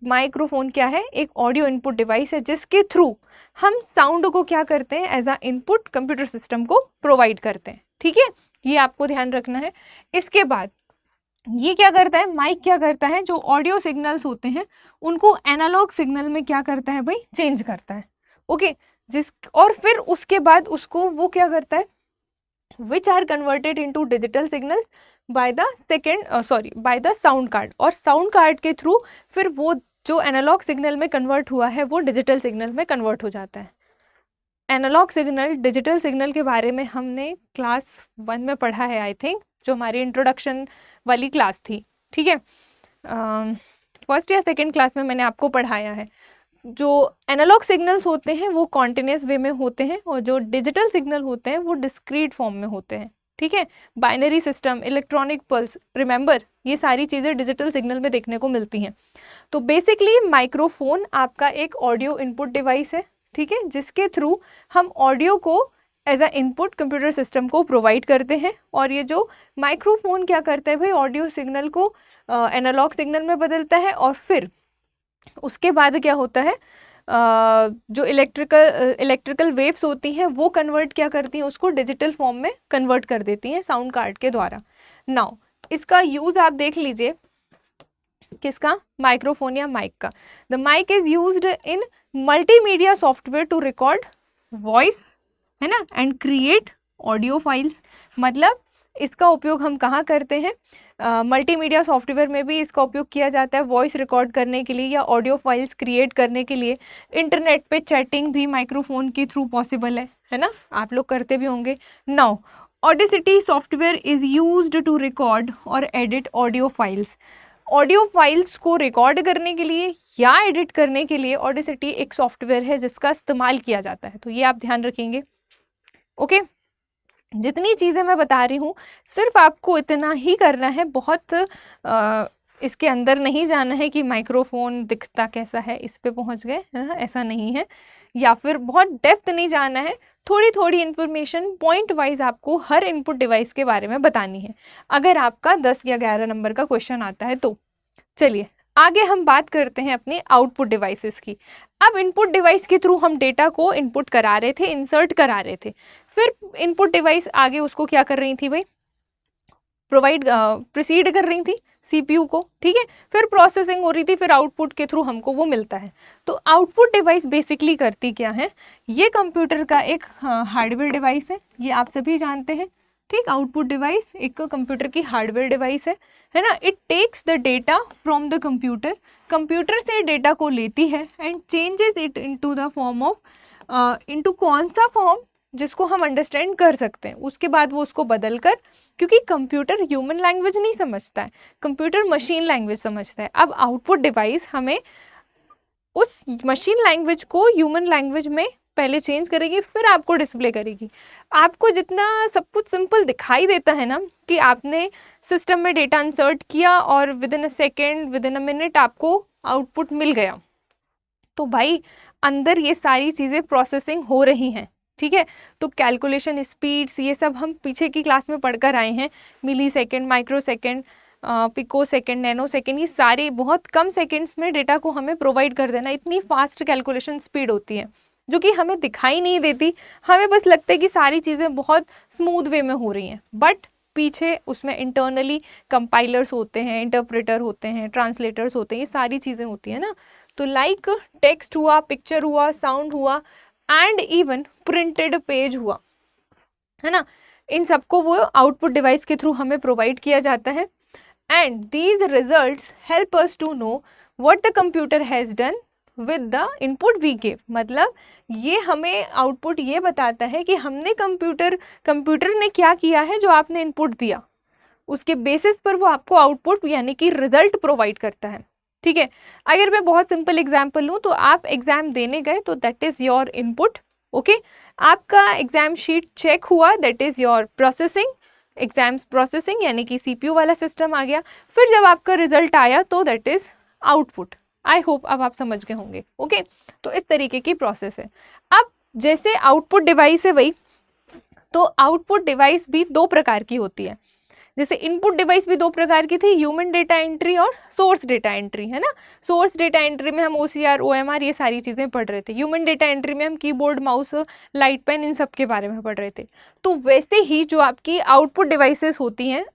माइक्रोफोन क्या है, एक ऑडियो इनपुट डिवाइस है जिसके थ्रू हम साउंड को क्या करते हैं, as a input computer system को प्रोवाइड करते हैं। ठीक है, ये आपको ध्यान रखना है। इसके बाद ये क्या करता है, माइक क्या करता है, जो ऑडियो सिग्नल्स होते हैं उनको एनालॉग सिग्नल में क्या करता है भाई, चेंज करता है। ओके, और फिर उसके बाद उसको वो क्या करता है, which are converted into digital signals by the sound card, और साउंड कार्ड के थ्रू फिर वो जो एनालॉग सिग्नल में कन्वर्ट हुआ है वो डिजिटल सिग्नल में कन्वर्ट हो जाता है। एनालॉग सिग्नल, डिजिटल सिग्नल के बारे में हमने क्लास 1 में पढ़ा है आई थिंक, जो हमारी इंट्रोडक्शन वाली क्लास थी। ठीक है, फर्स्ट या सेकेंड क्लास में मैंने आपको पढ़ाया है। जो एनालॉग सिग्नल्स होते हैं वो कॉन्टिन्यूस वे में होते हैं, और जो डिजिटल सिग्नल होते हैं वो डिस्क्रीट फॉर्म में होते हैं। ठीक है, binary system, electronic pulse, remember ये सारी चीज़ें डिजिटल सिग्नल में देखने को मिलती हैं। तो बेसिकली माइक्रोफोन आपका एक ऑडियो इनपुट डिवाइस है, ठीक है, जिसके थ्रू हम ऑडियो को as a input computer system को प्रोवाइड करते हैं। और ये जो माइक्रोफोन क्या करता है भाई, ऑडियो सिग्नल को एनालॉग सिग्नल में बदलता है, और फिर उसके बाद क्या होता है, जो इलेक्ट्रिकल वेव्स होती हैं वो कन्वर्ट क्या करती हैं, उसको डिजिटल फॉर्म में कन्वर्ट कर देती हैं साउंड कार्ड के द्वारा। नाउ इसका यूज़ आप देख लीजिए, किसका, माइक्रोफोन या माइक का। The mic is used in multimedia software to record voice, है ना, एंड क्रिएट ऑडियो फाइल्स। मतलब इसका उपयोग हम कहाँ करते हैं, मल्टीमीडिया सॉफ्टवेयर में भी इसका उपयोग किया जाता है वॉइस रिकॉर्ड करने के लिए या ऑडियो फाइल्स क्रिएट करने के लिए। इंटरनेट पे चैटिंग भी माइक्रोफोन के थ्रू पॉसिबल है ना, आप लोग करते भी होंगे। Now audacity software is used to record और edit audio files. Audio files को रिकॉर्ड करने के लिए या एडिट करने के लिए ऑडेसिटी एक सॉफ्टवेयर है जिसका इस्तेमाल किया जाता है, तो ये आप ध्यान रखेंगे। ओके, जितनी चीज़ें मैं बता रही हूँ सिर्फ आपको इतना ही करना है, बहुत इसके अंदर नहीं जाना है कि माइक्रोफोन दिखता कैसा है इस पे पहुँच गए, है ना, ऐसा नहीं है, या फिर बहुत डेप्थ नहीं जाना है। थोड़ी थोड़ी इन्फॉर्मेशन पॉइंट वाइज आपको हर इनपुट डिवाइस के बारे में बतानी है अगर आपका 10 या 11 नंबर का क्वेश्चन आता है तो। चलिए आगे हम बात करते हैं अपने आउटपुट डिवाइसेस की। अब इनपुट डिवाइस के थ्रू हम डेटा को इनपुट करा रहे थे, इंसर्ट करा रहे थे, फिर इनपुट डिवाइस आगे उसको क्या कर रही थी भाई, प्रोसीड कर रही थी सीपीयू को, ठीक है, फिर प्रोसेसिंग हो रही थी, फिर आउटपुट के थ्रू हमको वो मिलता है। तो आउटपुट डिवाइस बेसिकली करती क्या है, ये कंप्यूटर का एक हार्डवेयर डिवाइस है, ये आप सभी जानते हैं, ठीक। आउटपुट डिवाइस एक कंप्यूटर की हार्डवेयर डिवाइस है ना। It takes the data from the computer, computer से डेटा को लेती है and changes it into the form of, into कौन सा फॉर्म जिसको हम अंडरस्टैंड कर सकते हैं, उसके बाद वो उसको बदल कर, क्योंकि कंप्यूटर ह्यूमन लैंग्वेज नहीं समझता है, कंप्यूटर मशीन लैंग्वेज समझता है। अब आउटपुट डिवाइस हमें उस मशीन लैंग्वेज को ह्यूमन लैंग्वेज में पहले चेंज करेगी, फिर आपको डिस्प्ले करेगी। आपको जितना सब कुछ सिंपल दिखाई देता है ना कि आपने सिस्टम में डेटा इंसर्ट किया और with in a second, with in a minute आपको आउटपुट मिल गया, तो भाई अंदर ये सारी चीज़ें प्रोसेसिंग हो रही हैं, ठीक है। तो कैलकुलेशन स्पीड्स ये सब हम पीछे की क्लास में पढ़कर आए हैं, millisecond, microsecond, picosecond, nanosecond, ये सारे बहुत कम सेकेंड्स में डेटा को हमें प्रोवाइड कर देना, इतनी फास्ट कैलकुलेशन स्पीड होती है जो कि हमें दिखाई नहीं देती। हमें बस लगता है कि सारी चीज़ें बहुत स्मूथ वे में हो रही हैं, बट पीछे उसमें इंटरनली कंपाइलर्स होते हैं, इंटरप्रेटर होते हैं, ट्रांसलेटर्स होते हैं, ये सारी चीज़ें होती हैं ना। तो लाइक टेक्स्ट हुआ, पिक्चर हुआ, साउंड हुआ एंड इवन प्रिंटेड पेज हुआ, है ना, इन सबको वो आउटपुट डिवाइस के थ्रू हमें प्रोवाइड किया जाता है। And these results help us to know what the computer has done with the input we give. मतलब ये हमें आउटपुट ये बताता है कि हमने कंप्यूटर ने क्या किया है, जो आपने इनपुट दिया उसके बेसिस पर वो आपको आउटपुट यानी कि रिजल्ट प्रोवाइड करता है, ठीक है। अगर मैं बहुत सिंपल एग्जांपल लूँ तो आप एग्जाम देने गए तो that is your input, okay. आपका एग्जाम शीट चेक हुआ, that is your processing, exams processing यानी कि सीपीयू वाला सिस्टम आ गया, फिर जब आपका रिजल्ट आया तो that is output. I hope अब आप समझ गए होंगे, ओके। तो इस तरीके की प्रोसेस है। अब जैसे आउटपुट डिवाइस है वही, तो आउटपुट डिवाइस भी दो प्रकार की होती है। जैसे इनपुट डिवाइस भी दो प्रकार की थी, ह्यूमन डेटा एंट्री और सोर्स डेटा एंट्री, है ना। सोर्स डेटा एंट्री में हम OCR, OMR ये सारी चीज़ें पढ़ रहे थे, ह्यूमन डेटा एंट्री में हम keyboard, mouse, light pain in सब के बारे में पढ़ रहे थे। तो वैसे ही जो आपकी आउटपुट डिवाइसेस होती हैं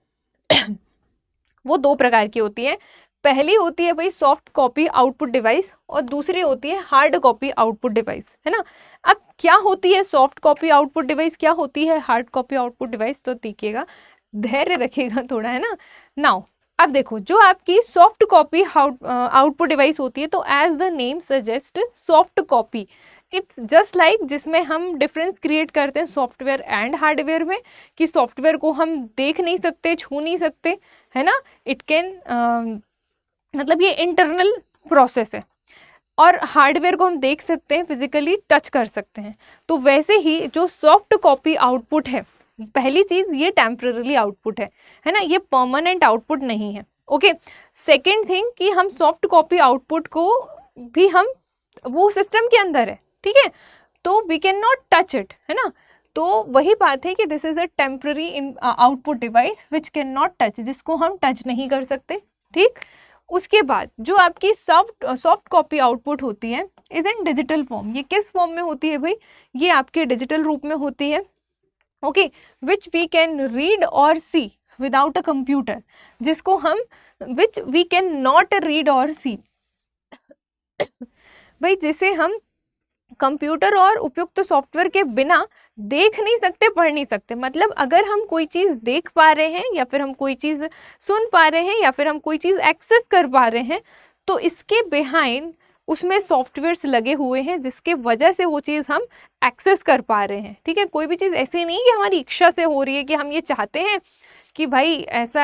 वो दो प्रकार की होती हैं। पहली होती है भाई सॉफ्ट कॉपी आउटपुट डिवाइस और दूसरी होती है हार्ड कॉपी आउटपुट डिवाइस, है ना। अब क्या होती है सॉफ्ट कॉपी आउटपुट डिवाइस, क्या होती है हार्ड कॉपी आउटपुट डिवाइस, तो देखिएगा, धैर्य रखिएगा थोड़ा, है ना। नाउ अब देखो, जो आपकी सॉफ्ट कॉपी आउटपुट डिवाइस होती है, तो as the name suggest soft copy, it's just like जिसमें हम डिफरेंस क्रिएट करते हैं सॉफ्टवेयर एंड हार्डवेयर में, कि सॉफ्टवेयर को हम देख नहीं सकते, छू नहीं सकते, है ना। इट कैन मतलब ये इंटरनल प्रोसेस है, और हार्डवेयर को हम देख सकते हैं, फिजिकली टच कर सकते हैं। तो वैसे ही जो सॉफ्ट कॉपी आउटपुट है, पहली चीज़ ये टेम्पररी आउटपुट है ना, ये परमानेंट आउटपुट नहीं है, ओके। सेकेंड थिंग कि हम सॉफ्ट कॉपी आउटपुट को भी हम वो सिस्टम के अंदर है, ठीक है, तो we can not touch it, है ना। तो वही बात है कि this is a temporary output device which can not touch, जिसको हम टच नहीं कर सकते, ठीक। उसके बाद जो आपकी सॉफ्ट कॉपी आउटपुट होती है इज इन डिजिटल फॉर्म। ये किस फॉर्म में होती है भाई, ये आपके डिजिटल रूप में होती है, okay, which we can read और सी विदाउट अ कंप्यूटर, जिसको हम which we can not read और सी भाई, जिसे हम कंप्यूटर और उपयुक्त सॉफ्टवेयर के बिना देख नहीं सकते, पढ़ नहीं सकते। मतलब अगर हम कोई चीज़ देख पा रहे हैं, या फिर हम कोई चीज़ सुन पा रहे हैं, या फिर हम कोई चीज़ एक्सेस कर पा रहे हैं, तो इसके बिहाइंड उसमें सॉफ्टवेयर्स लगे हुए हैं जिसके वजह से वो चीज़ हम एक्सेस कर पा रहे हैं। ठीक है, कोई भी चीज़ ऐसी नहीं कि हमारी इच्छा से हो रही है कि हम ये चाहते हैं कि भाई ऐसा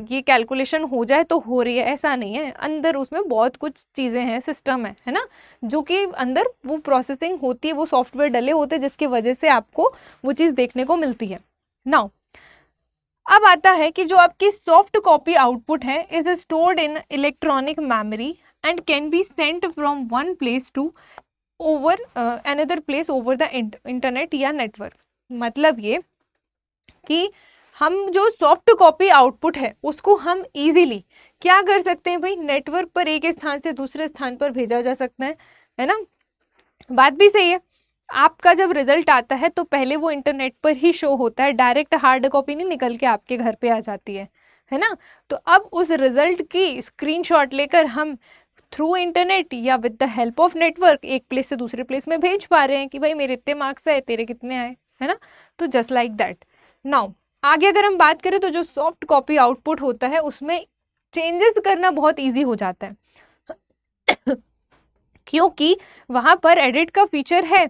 ये कैलकुलेशन हो जाए तो हो रही है, ऐसा नहीं है। अंदर उसमें बहुत कुछ चीज़ें हैं, सिस्टम है ना, जो कि अंदर वो प्रोसेसिंग होती है, वो सॉफ्टवेयर डले होते हैं जिसकी वजह से आपको वो चीज़ देखने को मिलती है। नाउ अब आता है कि जो आपकी सॉफ्ट कॉपी आउटपुट है is stored in electronic memory and can be sent from one place to over another place over the internet या नेटवर्क। मतलब ये कि हम जो सॉफ्ट कॉपी आउटपुट है उसको हम इजीली क्या कर सकते हैं भाई, नेटवर्क पर एक स्थान से दूसरे स्थान पर भेजा जा सकता है ना। बात भी सही है। आपका जब रिजल्ट आता है तो पहले वो इंटरनेट पर ही शो होता है, डायरेक्ट हार्ड कॉपी नहीं निकल के आपके घर पे आ जाती है ना। तो अब उस रिजल्ट की स्क्रीनशॉट लेकर हम थ्रू इंटरनेट या with the help of network एक प्लेस से दूसरे प्लेस में भेज पा रहे हैं कि भाई मेरे इतने मार्क्स आए, तेरे कितने आए, है ना। तो जस्ट लाइक दैट। नाउ आगे अगर हम बात करें तो जो सॉफ्ट कॉपी आउटपुट होता है उसमें चेंजेस करना बहुत ईजी हो जाता है क्योंकि वहां पर एडिट का फीचर है।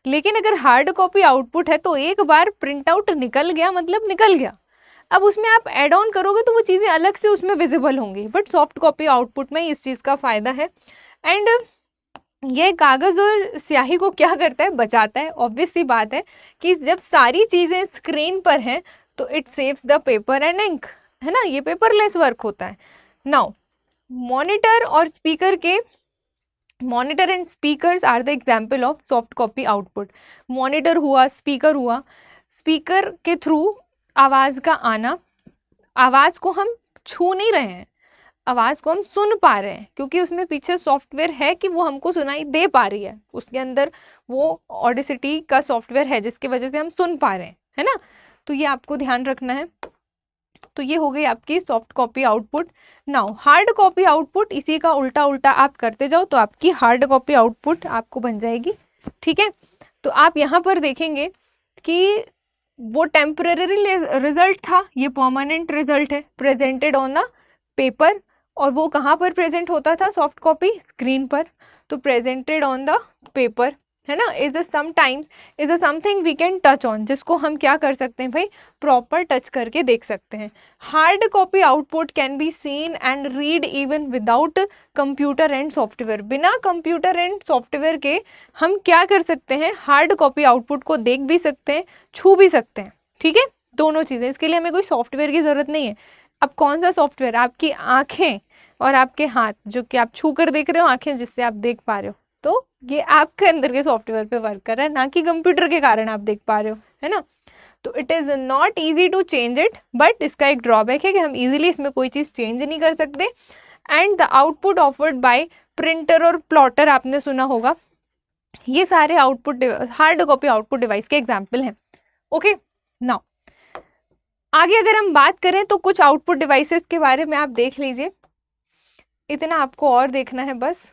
लेकिन अगर हार्ड कॉपी आउटपुट है तो एक बार प्रिंट आउट निकल गया मतलब निकल गया। अब उसमें आप ऐड ऑन करोगे तो वो चीज़ें अलग से उसमें विजिबल होंगी, बट सॉफ्ट कॉपी आउटपुट में इस चीज़ का फ़ायदा है। एंड ये कागज़ और स्याही को क्या करता है, बचाता है। ऑब्वियस सी बात है कि जब सारी चीज़ें स्क्रीन पर हैं तो it saves the paper and ink, है ना, ये पेपरलेस वर्क होता है। नाउ मॉनिटर और स्पीकर के monitor and speakers are the example of soft copy output. Monitor हुआ, स्पीकर हुआ, स्पीकर के थ्रू आवाज़ का आना, आवाज़ को हम छू नहीं रहे हैं, आवाज़ को हम सुन पा रहे हैं क्योंकि उसमें पीछे सॉफ्टवेयर है कि वो हमको सुनाई दे पा रही है, उसके अंदर वो ऑडिसिटी का सॉफ्टवेयर है जिसकी वजह से हम सुन पा रहे हैं, है ना। तो ये आपको ध्यान रखना है। तो ये हो गई आपकी soft copy output. Now hard copy output, इसी का उल्टा उल्टा आप करते जाओ तो आपकी हार्ड कॉपी आउटपुट आपको बन जाएगी। ठीक है, तो आप यहाँ पर देखेंगे कि वो टेम्पररी रिजल्ट था, ये परमानेंट रिजल्ट है, प्रेजेंटेड ऑन द पेपर। और वो कहाँ पर प्रेजेंट होता था सॉफ्ट कॉपी, स्क्रीन पर। तो प्रेजेंटेड ऑन द पेपर, है ना, is the sometimes is the something we can touch on, जिसको हम क्या कर सकते हैं भाई, प्रॉपर टच करके देख सकते हैं। Hard copy output can be seen and read even without computer and software. बिना कंप्यूटर एंड सॉफ्टवेयर के हम क्या कर सकते हैं, हार्ड कॉपी आउटपुट को देख भी सकते हैं, छू भी सकते हैं। ठीक है, दोनों चीज़ें, इसके लिए हमें कोई सॉफ्टवेयर की ज़रूरत नहीं है। अब कौन सा सॉफ्टवेयर, आपकी आँखें और आपके हाथ जो कि आप छू कर देख रहे हो, आँखें जिससे आप देख पा रहे हो, तो ये आपके अंदर के सॉफ्टवेयर पे वर्क कर रहा है, ना कि कंप्यूटर के कारण आप देख पा रहे हो, है ना। तो it is not easy to change it, but इसका एक ड्रॉबैक है कि हम इजीली इसमें कोई चीज़ चेंज नहीं कर सकते। And the output offered by printer और प्लॉटर आपने सुना होगा, ये सारे output hard copy output device के एग्जाम्पल हैं। ओके, नाउ आगे अगर हम बात करें तो कुछ आउटपुट डिवाइसेस के बारे में आप देख लीजिए, इतना आपको और देखना है बस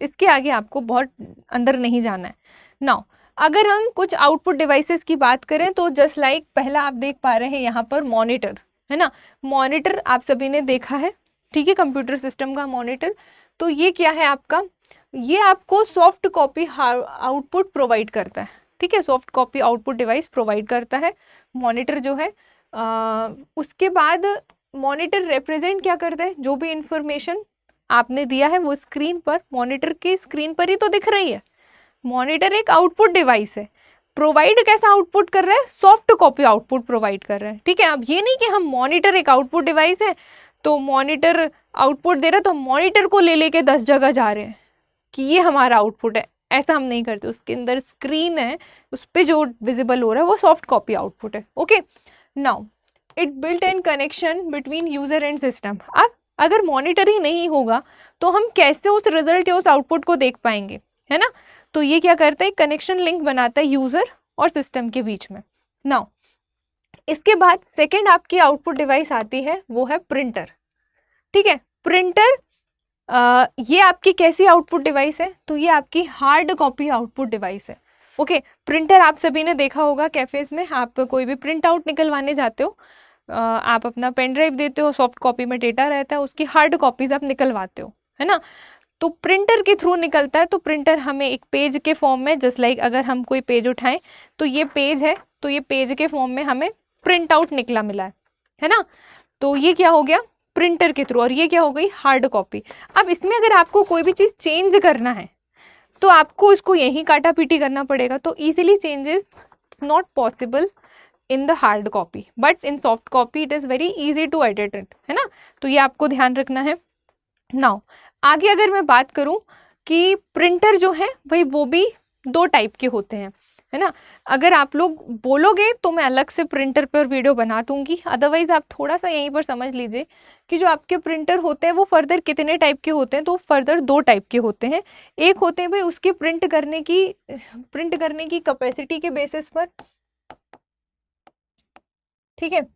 इसके आगे आपको बहुत अंदर नहीं जाना है। नाउ अगर हम कुछ आउटपुट डिवाइसेस की बात करें तो जस्ट लाइक पहला आप देख पा रहे हैं यहाँ पर मॉनिटर, है ना। मॉनिटर आप सभी ने देखा है, ठीक है, कंप्यूटर सिस्टम का मॉनिटर। तो ये क्या है आपका, ये आपको सॉफ्ट कॉपी आउटपुट प्रोवाइड करता है। ठीक है, soft copy output device provide करता है मॉनिटर जो है। उसके बाद मॉनिटर रिप्रेजेंट क्या करता है, जो भी इंफॉर्मेशन आपने दिया है वो स्क्रीन पर, मॉनिटर की स्क्रीन पर ही तो दिख रही है। मॉनिटर एक आउटपुट डिवाइस है, प्रोवाइड कैसा आउटपुट कर रहा है, सॉफ्ट कॉपी आउटपुट प्रोवाइड कर रहा है। ठीक है, अब ये नहीं कि हम मॉनिटर एक आउटपुट डिवाइस है तो मॉनिटर आउटपुट दे रहा है तो मॉनिटर को ले लेके 10 जगह जा रहे हैं कि ये हमारा आउटपुट है, ऐसा हम नहीं करते। उसके अंदर स्क्रीन है, उस पर जो विजिबल हो रहा है वो सॉफ्ट कॉपी आउटपुट है। Okay, now it built in connection between user and system. अब अगर मॉनिटर ही नहीं होगा तो हम कैसे उस रिजल्ट या उस आउटपुट को देख पाएंगे, है ना। तो ये क्या करता है, कनेक्शन लिंक बनाता है यूजर और सिस्टम के बीच में। नाउ इसके बाद सेकेंड आपकी आउटपुट डिवाइस आती है, वो है प्रिंटर। ठीक है, प्रिंटर ये आपकी कैसी आउटपुट डिवाइस है, तो ये आपकी हार्ड कॉपी आउटपुट डिवाइस है। ओके, प्रिंटर आप सभी ने देखा होगा कैफेज में, आप कोई भी प्रिंट आउट निकलवाने जाते हो, आप अपना पेन ड्राइव देते हो, सॉफ्ट कॉपी में डेटा रहता है, उसकी हार्ड कॉपीज आप निकलवाते हो, है ना। तो प्रिंटर के थ्रू निकलता है। तो प्रिंटर हमें एक पेज के फॉर्म में, जस्ट लाइक अगर हम कोई पेज उठाएं तो ये पेज है, तो ये पेज के फॉर्म में हमें प्रिंट आउट निकला मिला है ना। तो ये क्या हो गया, प्रिंटर के थ्रू, और ये क्या हो गई, हार्ड कॉपी। अब इसमें अगर आपको कोई भी चीज़ चेंज करना है तो आपको इसको यहीं काटा पीटी करना पड़ेगा। तो easily changes not possible in the hard copy, but in soft copy it is very easy to edit it, है ना। तो ये आपको ध्यान रखना है। नाउ आगे अगर मैं बात करूं कि प्रिंटर जो है भाई वो भी दो टाइप के होते हैं, है ना। अगर आप लोग बोलोगे तो मैं अलग से प्रिंटर पर वीडियो बना दूंगी, अदरवाइज आप थोड़ा सा यहीं पर समझ लीजिए कि जो आपके प्रिंटर होते हैं वो फर्दर कितने टाइप के होते हैं। तो फर्दर दो टाइप के होते हैं। एक होते हैं भाई उसकी प्रिंट करने की कैपेसिटी के बेसिस पर, ठीक है।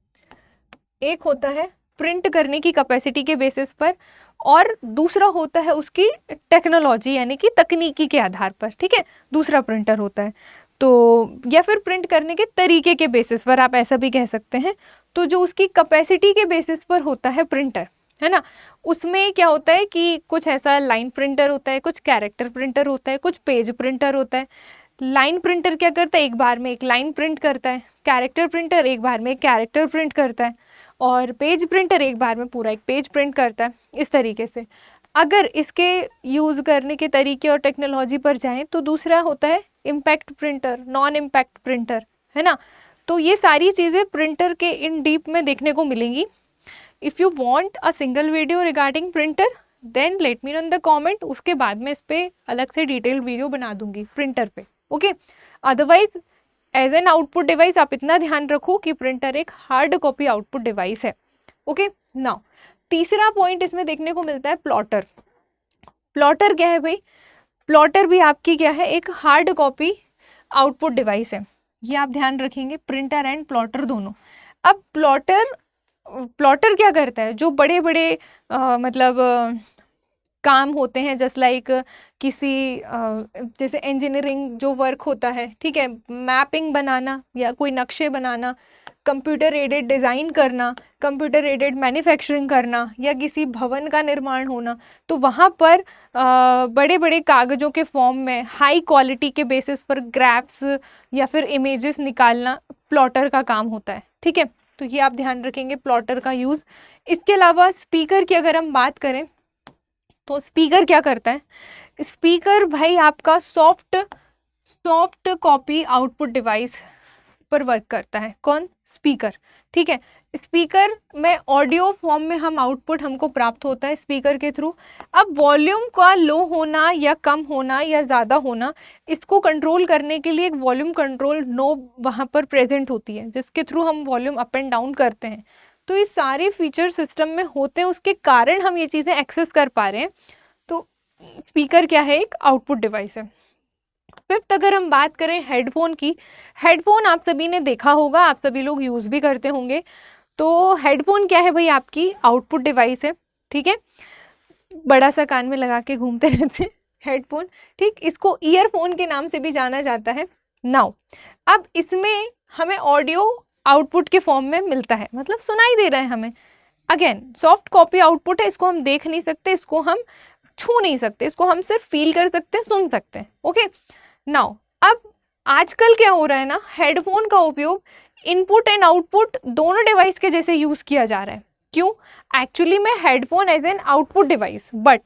एक होता है प्रिंट करने की कैपेसिटी के बेसिस पर, और दूसरा होता है उसकी टेक्नोलॉजी यानी कि तकनीकी के आधार पर, ठीक है, दूसरा प्रिंटर होता है। तो या फिर प्रिंट करने के तरीके के बेसिस पर, आप ऐसा भी कह सकते हैं। तो जो उसकी कैपेसिटी के बेसिस पर होता है प्रिंटर, है ना, उसमें क्या होता है कि कुछ ऐसा लाइन प्रिंटर होता है, कुछ कैरेक्टर प्रिंटर होता है, कुछ पेज प्रिंटर होता है। लाइन प्रिंटर क्या करता है, एक बार में एक लाइन प्रिंट करता है। कैरेक्टर प्रिंटर एक बार में एक कैरेक्टर प्रिंट करता है। और पेज प्रिंटर एक बार में पूरा एक पेज प्रिंट करता है। इस तरीके से अगर इसके यूज़ करने के तरीके और टेक्नोलॉजी पर जाएं तो दूसरा होता है impact printer, non impact printer, है ना। तो ये सारी चीज़ें प्रिंटर के इन डीप में देखने को मिलेंगी। If you want a single video regarding printer then let me know in the comment, उसके बाद में इस पर अलग से डिटेल्ड वीडियो बना दूंगी प्रिंटर पे, okay. Otherwise as an output device आप इतना ध्यान रखो कि प्रिंटर एक हार्ड कॉपी आउटपुट डिवाइस है, ओके। नाउ तीसरा पॉइंट इसमें देखने को मिलता है प्लॉटर। प्लॉटर क्या है भाई, प्लॉटर भी आपकी क्या है, एक हार्ड कॉपी आउटपुट डिवाइस है। ये आप ध्यान रखेंगे, प्रिंटर एंड प्लॉटर दोनों। अब प्लॉटर क्या करता है, जो बड़े बड़े मतलब काम होते हैं, जस्ट लाइक किसी जैसे इंजीनियरिंग जो वर्क होता है, ठीक है, मैपिंग बनाना या कोई नक्शे बनाना, कंप्यूटर एडेड डिज़ाइन करना, कंप्यूटर एडेड मैन्युफैक्चरिंग करना, या किसी भवन का निर्माण होना, तो वहाँ पर बड़े बड़े कागज़ों के फॉर्म में हाई क्वालिटी के बेसिस पर ग्राफ्स या फिर इमेजेस निकालना प्लॉटर का काम होता है, ठीक है। तो ये आप ध्यान रखेंगे प्लॉटर का यूज़। इसके अलावा स्पीकर की अगर हम बात करें तो स्पीकर क्या करता है, स्पीकर भाई आपका सॉफ्ट कॉपी आउटपुट डिवाइस पर वर्क करता है। कौन, स्पीकर, ठीक है। स्पीकर में ऑडियो फॉर्म में हम आउटपुट हमको प्राप्त होता है स्पीकर के थ्रू। अब वॉल्यूम का लो होना या कम होना या ज़्यादा होना, इसको कंट्रोल करने के लिए एक वॉल्यूम कंट्रोल नोब वहाँ पर प्रेजेंट होती है, जिसके थ्रू हम वॉल्यूम अप एंड डाउन करते हैं। तो ये सारे फीचर सिस्टम में होते हैं, उसके कारण हम ये चीज़ें एक्सेस कर पा रहे हैं। तो स्पीकर क्या है, एक आउटपुट डिवाइस है। फिफ्थ अगर हम बात करें हेडफोन की, हेडफोन आप सभी ने देखा होगा, आप सभी लोग यूज़ भी करते होंगे। तो हेडफोन क्या है भाई, आपकी आउटपुट डिवाइस है, ठीक है। बड़ा सा कान में लगा के घूमते रहते हैं हेडफोन, ठीक। इसको ईयरफोन के नाम से भी जाना जाता है। नाउ अब इसमें हमें ऑडियो आउटपुट के फॉर्म में मिलता है, मतलब सुनाई दे रहा है हमें। अगेन सॉफ्ट कॉपी आउटपुट है, इसको हम देख नहीं सकते, इसको हम छू नहीं सकते, इसको हम सिर्फ फील कर सकते हैं, सुन सकते हैं, ओके। नाउ अब आजकल क्या हो रहा है ना, हेडफोन का उपयोग इनपुट एंड आउटपुट दोनों डिवाइस के जैसे यूज़ किया जा रहा है। क्यों, एक्चुअली में headphone as an output device but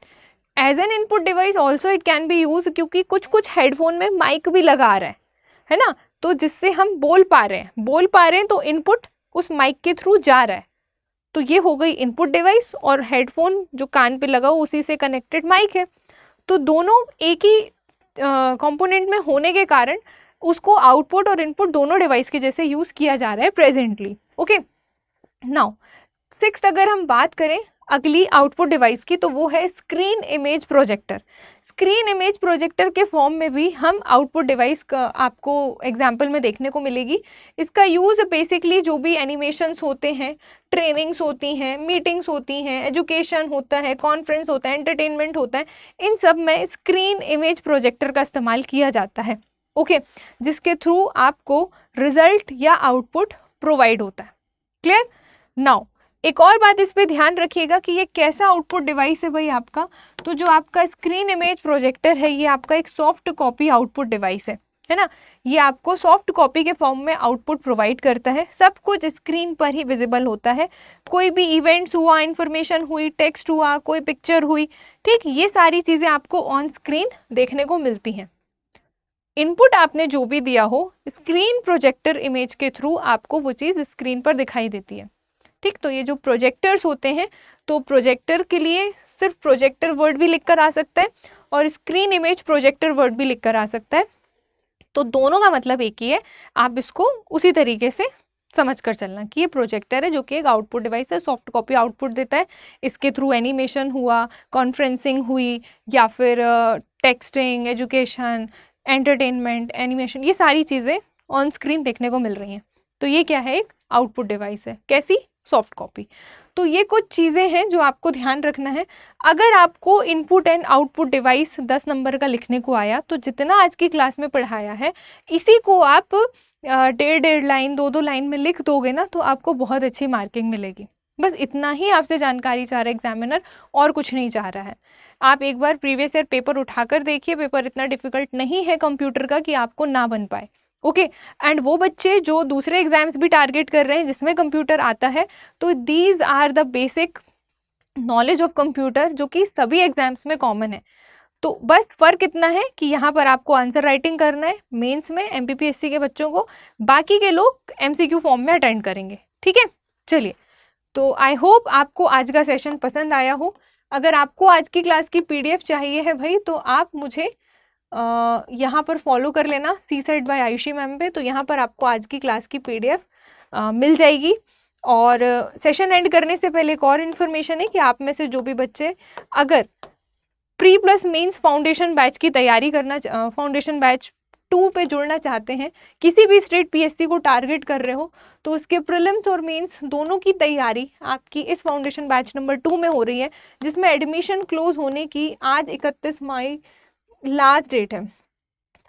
as an input device also it can be use, क्योंकि कुछ हेडफोन में माइक भी लगा आ रहा है ना, तो जिससे हम बोल पा रहे हैं तो इनपुट उस माइक के थ्रू जा रहा है। तो ये हो गई इनपुट डिवाइस, और हेडफोन जो कान पे लगा हो उसी से कनेक्टेड माइक है। तो दोनों एक ही कंपोनेंट में होने के कारण उसको आउटपुट और इनपुट दोनों डिवाइस के जैसे यूज़ किया जा रहा है प्रेजेंटली, ओके। नाउ सिक्स्थ अगर हम बात करें अगली आउटपुट डिवाइस की, तो वो है screen image projector. Screen image projector के फॉर्म में भी हम आउटपुट डिवाइस का आपको एग्जाम्पल में देखने को मिलेगी। इसका यूज़ बेसिकली जो भी एनिमेशंस होते हैं, ट्रेनिंग्स होती हैं, मीटिंग्स होती हैं, एजुकेशन होता है, कॉन्फ्रेंस होता है, एंटरटेनमेंट होता है, इन सब में स्क्रीन इमेज प्रोजेक्टर का इस्तेमाल किया जाता है, ओके, जिसके थ्रू आपको रिजल्ट या आउटपुट प्रोवाइड होता है। क्लियर। नाउ एक और बात इस पे ध्यान रखिएगा कि ये कैसा आउटपुट डिवाइस है भाई आपका, तो जो आपका स्क्रीन इमेज प्रोजेक्टर है ये आपका एक सॉफ्ट कॉपी आउटपुट डिवाइस है ना। ये आपको सॉफ्ट कॉपी के फॉर्म में आउटपुट प्रोवाइड करता है, सब कुछ स्क्रीन पर ही विजिबल होता है। कोई भी इवेंट्स हुआ, इंफॉर्मेशन हुई, टेक्स्ट हुआ, कोई पिक्चर हुई, ठीक, ये सारी चीज़ें आपको ऑन स्क्रीन देखने को मिलती हैं। इनपुट आपने जो भी दिया हो, स्क्रीन प्रोजेक्टर इमेज के थ्रू आपको वो चीज़ स्क्रीन पर दिखाई देती है, ठीक। तो ये जो प्रोजेक्टर्स होते हैं, तो प्रोजेक्टर के लिए सिर्फ प्रोजेक्टर वर्ड भी लिखकर आ सकता है और स्क्रीन इमेज प्रोजेक्टर वर्ड भी लिखकर आ सकता है, तो दोनों का मतलब एक ही है। आप इसको उसी तरीके से समझ कर चलना कि ये प्रोजेक्टर है जो कि एक आउटपुट डिवाइस है, सॉफ्ट कॉपी आउटपुट देता है। इसके थ्रू एनिमेशन हुआ, कॉन्फ्रेंसिंग हुई, या फिर टेक्सटिंग, एजुकेशन, एंटरटेनमेंट, एनिमेशन, ये सारी चीज़ें ऑन स्क्रीन देखने को मिल रही हैं। तो ये क्या है, एक आउटपुट डिवाइस है। कैसी? Soft copy. तो ये कुछ चीज़ें हैं जो आपको ध्यान रखना है। अगर आपको input and output device 10 number का लिखने को आया, तो जितना आज की क्लास में पढ़ाया है इसी को आप 1.5 लाइन 2 लाइन में लिख दोगे ना, तो आपको बहुत अच्छी मार्किंग मिलेगी। बस इतना ही आपसे जानकारी चाह रहा है एग्जामिनर, और कुछ नहीं चाह रहा है। आप एक बार प्रीवियस ईयर पेपर उठाकर देखिए, पेपर इतना डिफिकल्ट नहीं है कंप्यूटर का कि आपको ना बन पाए। ओके, एंड वो बच्चे जो दूसरे एग्जाम्स भी टारगेट कर रहे हैं जिसमें कंप्यूटर आता है, तो these are the basic knowledge of computer जो कि सभी एग्जाम्स में कॉमन है। तो बस फ़र्क इतना है कि यहाँ पर आपको आंसर राइटिंग करना है मेंस में एमपीपीएससी के बच्चों को, बाकी के लोग एमसीक्यू फॉर्म में अटेंड करेंगे, ठीक है। चलिए, तो आई होप आपको आज का सेशन पसंद आया हो। अगर आपको आज की क्लास की पीडीएफ चाहिए है भाई, तो आप मुझे यहाँ पर फॉलो कर लेना सीसेट बाय आयुषी मैम पे, तो यहाँ पर आपको आज की क्लास की पीडीएफ मिल जाएगी। और सेशन एंड करने से पहले एक और इन्फॉर्मेशन है कि आप में से जो भी बच्चे अगर pre plus mains foundation batch की तैयारी करना, फाउंडेशन बैच 2 पे जुड़ना चाहते हैं, किसी भी स्टेट पीएससी को टारगेट कर रहे हो, तो उसके प्रीलिम्स और मेंस दोनों की तैयारी आपकी इस फाउंडेशन बैच नंबर 2 में हो रही है, जिसमें एडमिशन क्लोज होने की आज 31 मई लास्ट डेट है।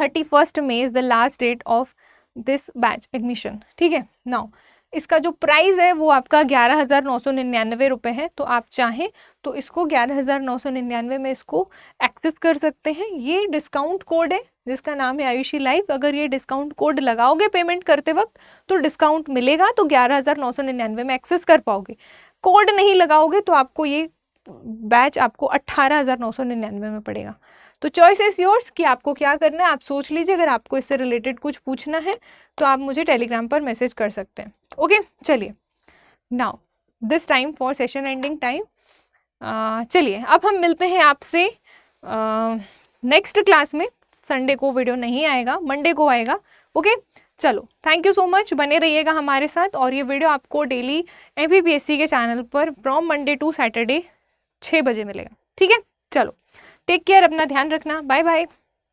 31 May is the last date of this batch admission, ठीक है। नाउ इसका जो प्राइस है वो आपका 11,999 रुपये है। तो आप चाहें तो इसको 11,999 में इसको एक्सेस कर सकते हैं। ये डिस्काउंट कोड है जिसका नाम है आयुषी लाइव। अगर ये डिस्काउंट कोड लगाओगे पेमेंट करते वक्त तो डिस्काउंट मिलेगा, तो 11,999 में एक्सेस कर पाओगे। कोड नहीं लगाओगे तो आपको ये बैच आपको 18,999 में पड़ेगा। तो चॉइस इज योर्स कि आपको क्या करना है, आप सोच लीजिए। अगर आपको इससे रिलेटेड कुछ पूछना है तो आप मुझे टेलीग्राम पर मैसेज कर सकते हैं। ओके, चलिए, now this time for session ending time. चलिए, अब हम मिलते हैं आपसे नेक्स्ट क्लास में। संडे को वीडियो नहीं आएगा, मंडे को आएगा। ओके, चलो, थैंक यू सो मच, बने रहिएगा हमारे साथ। और ये वीडियो आपको डेली एमपीपीएससी के चैनल पर फ्रॉम मंडे टू सैटरडे 6 बजे मिलेगा, ठीक है। चलो, टेक केयर, अपना ध्यान रखना, बाय बाय।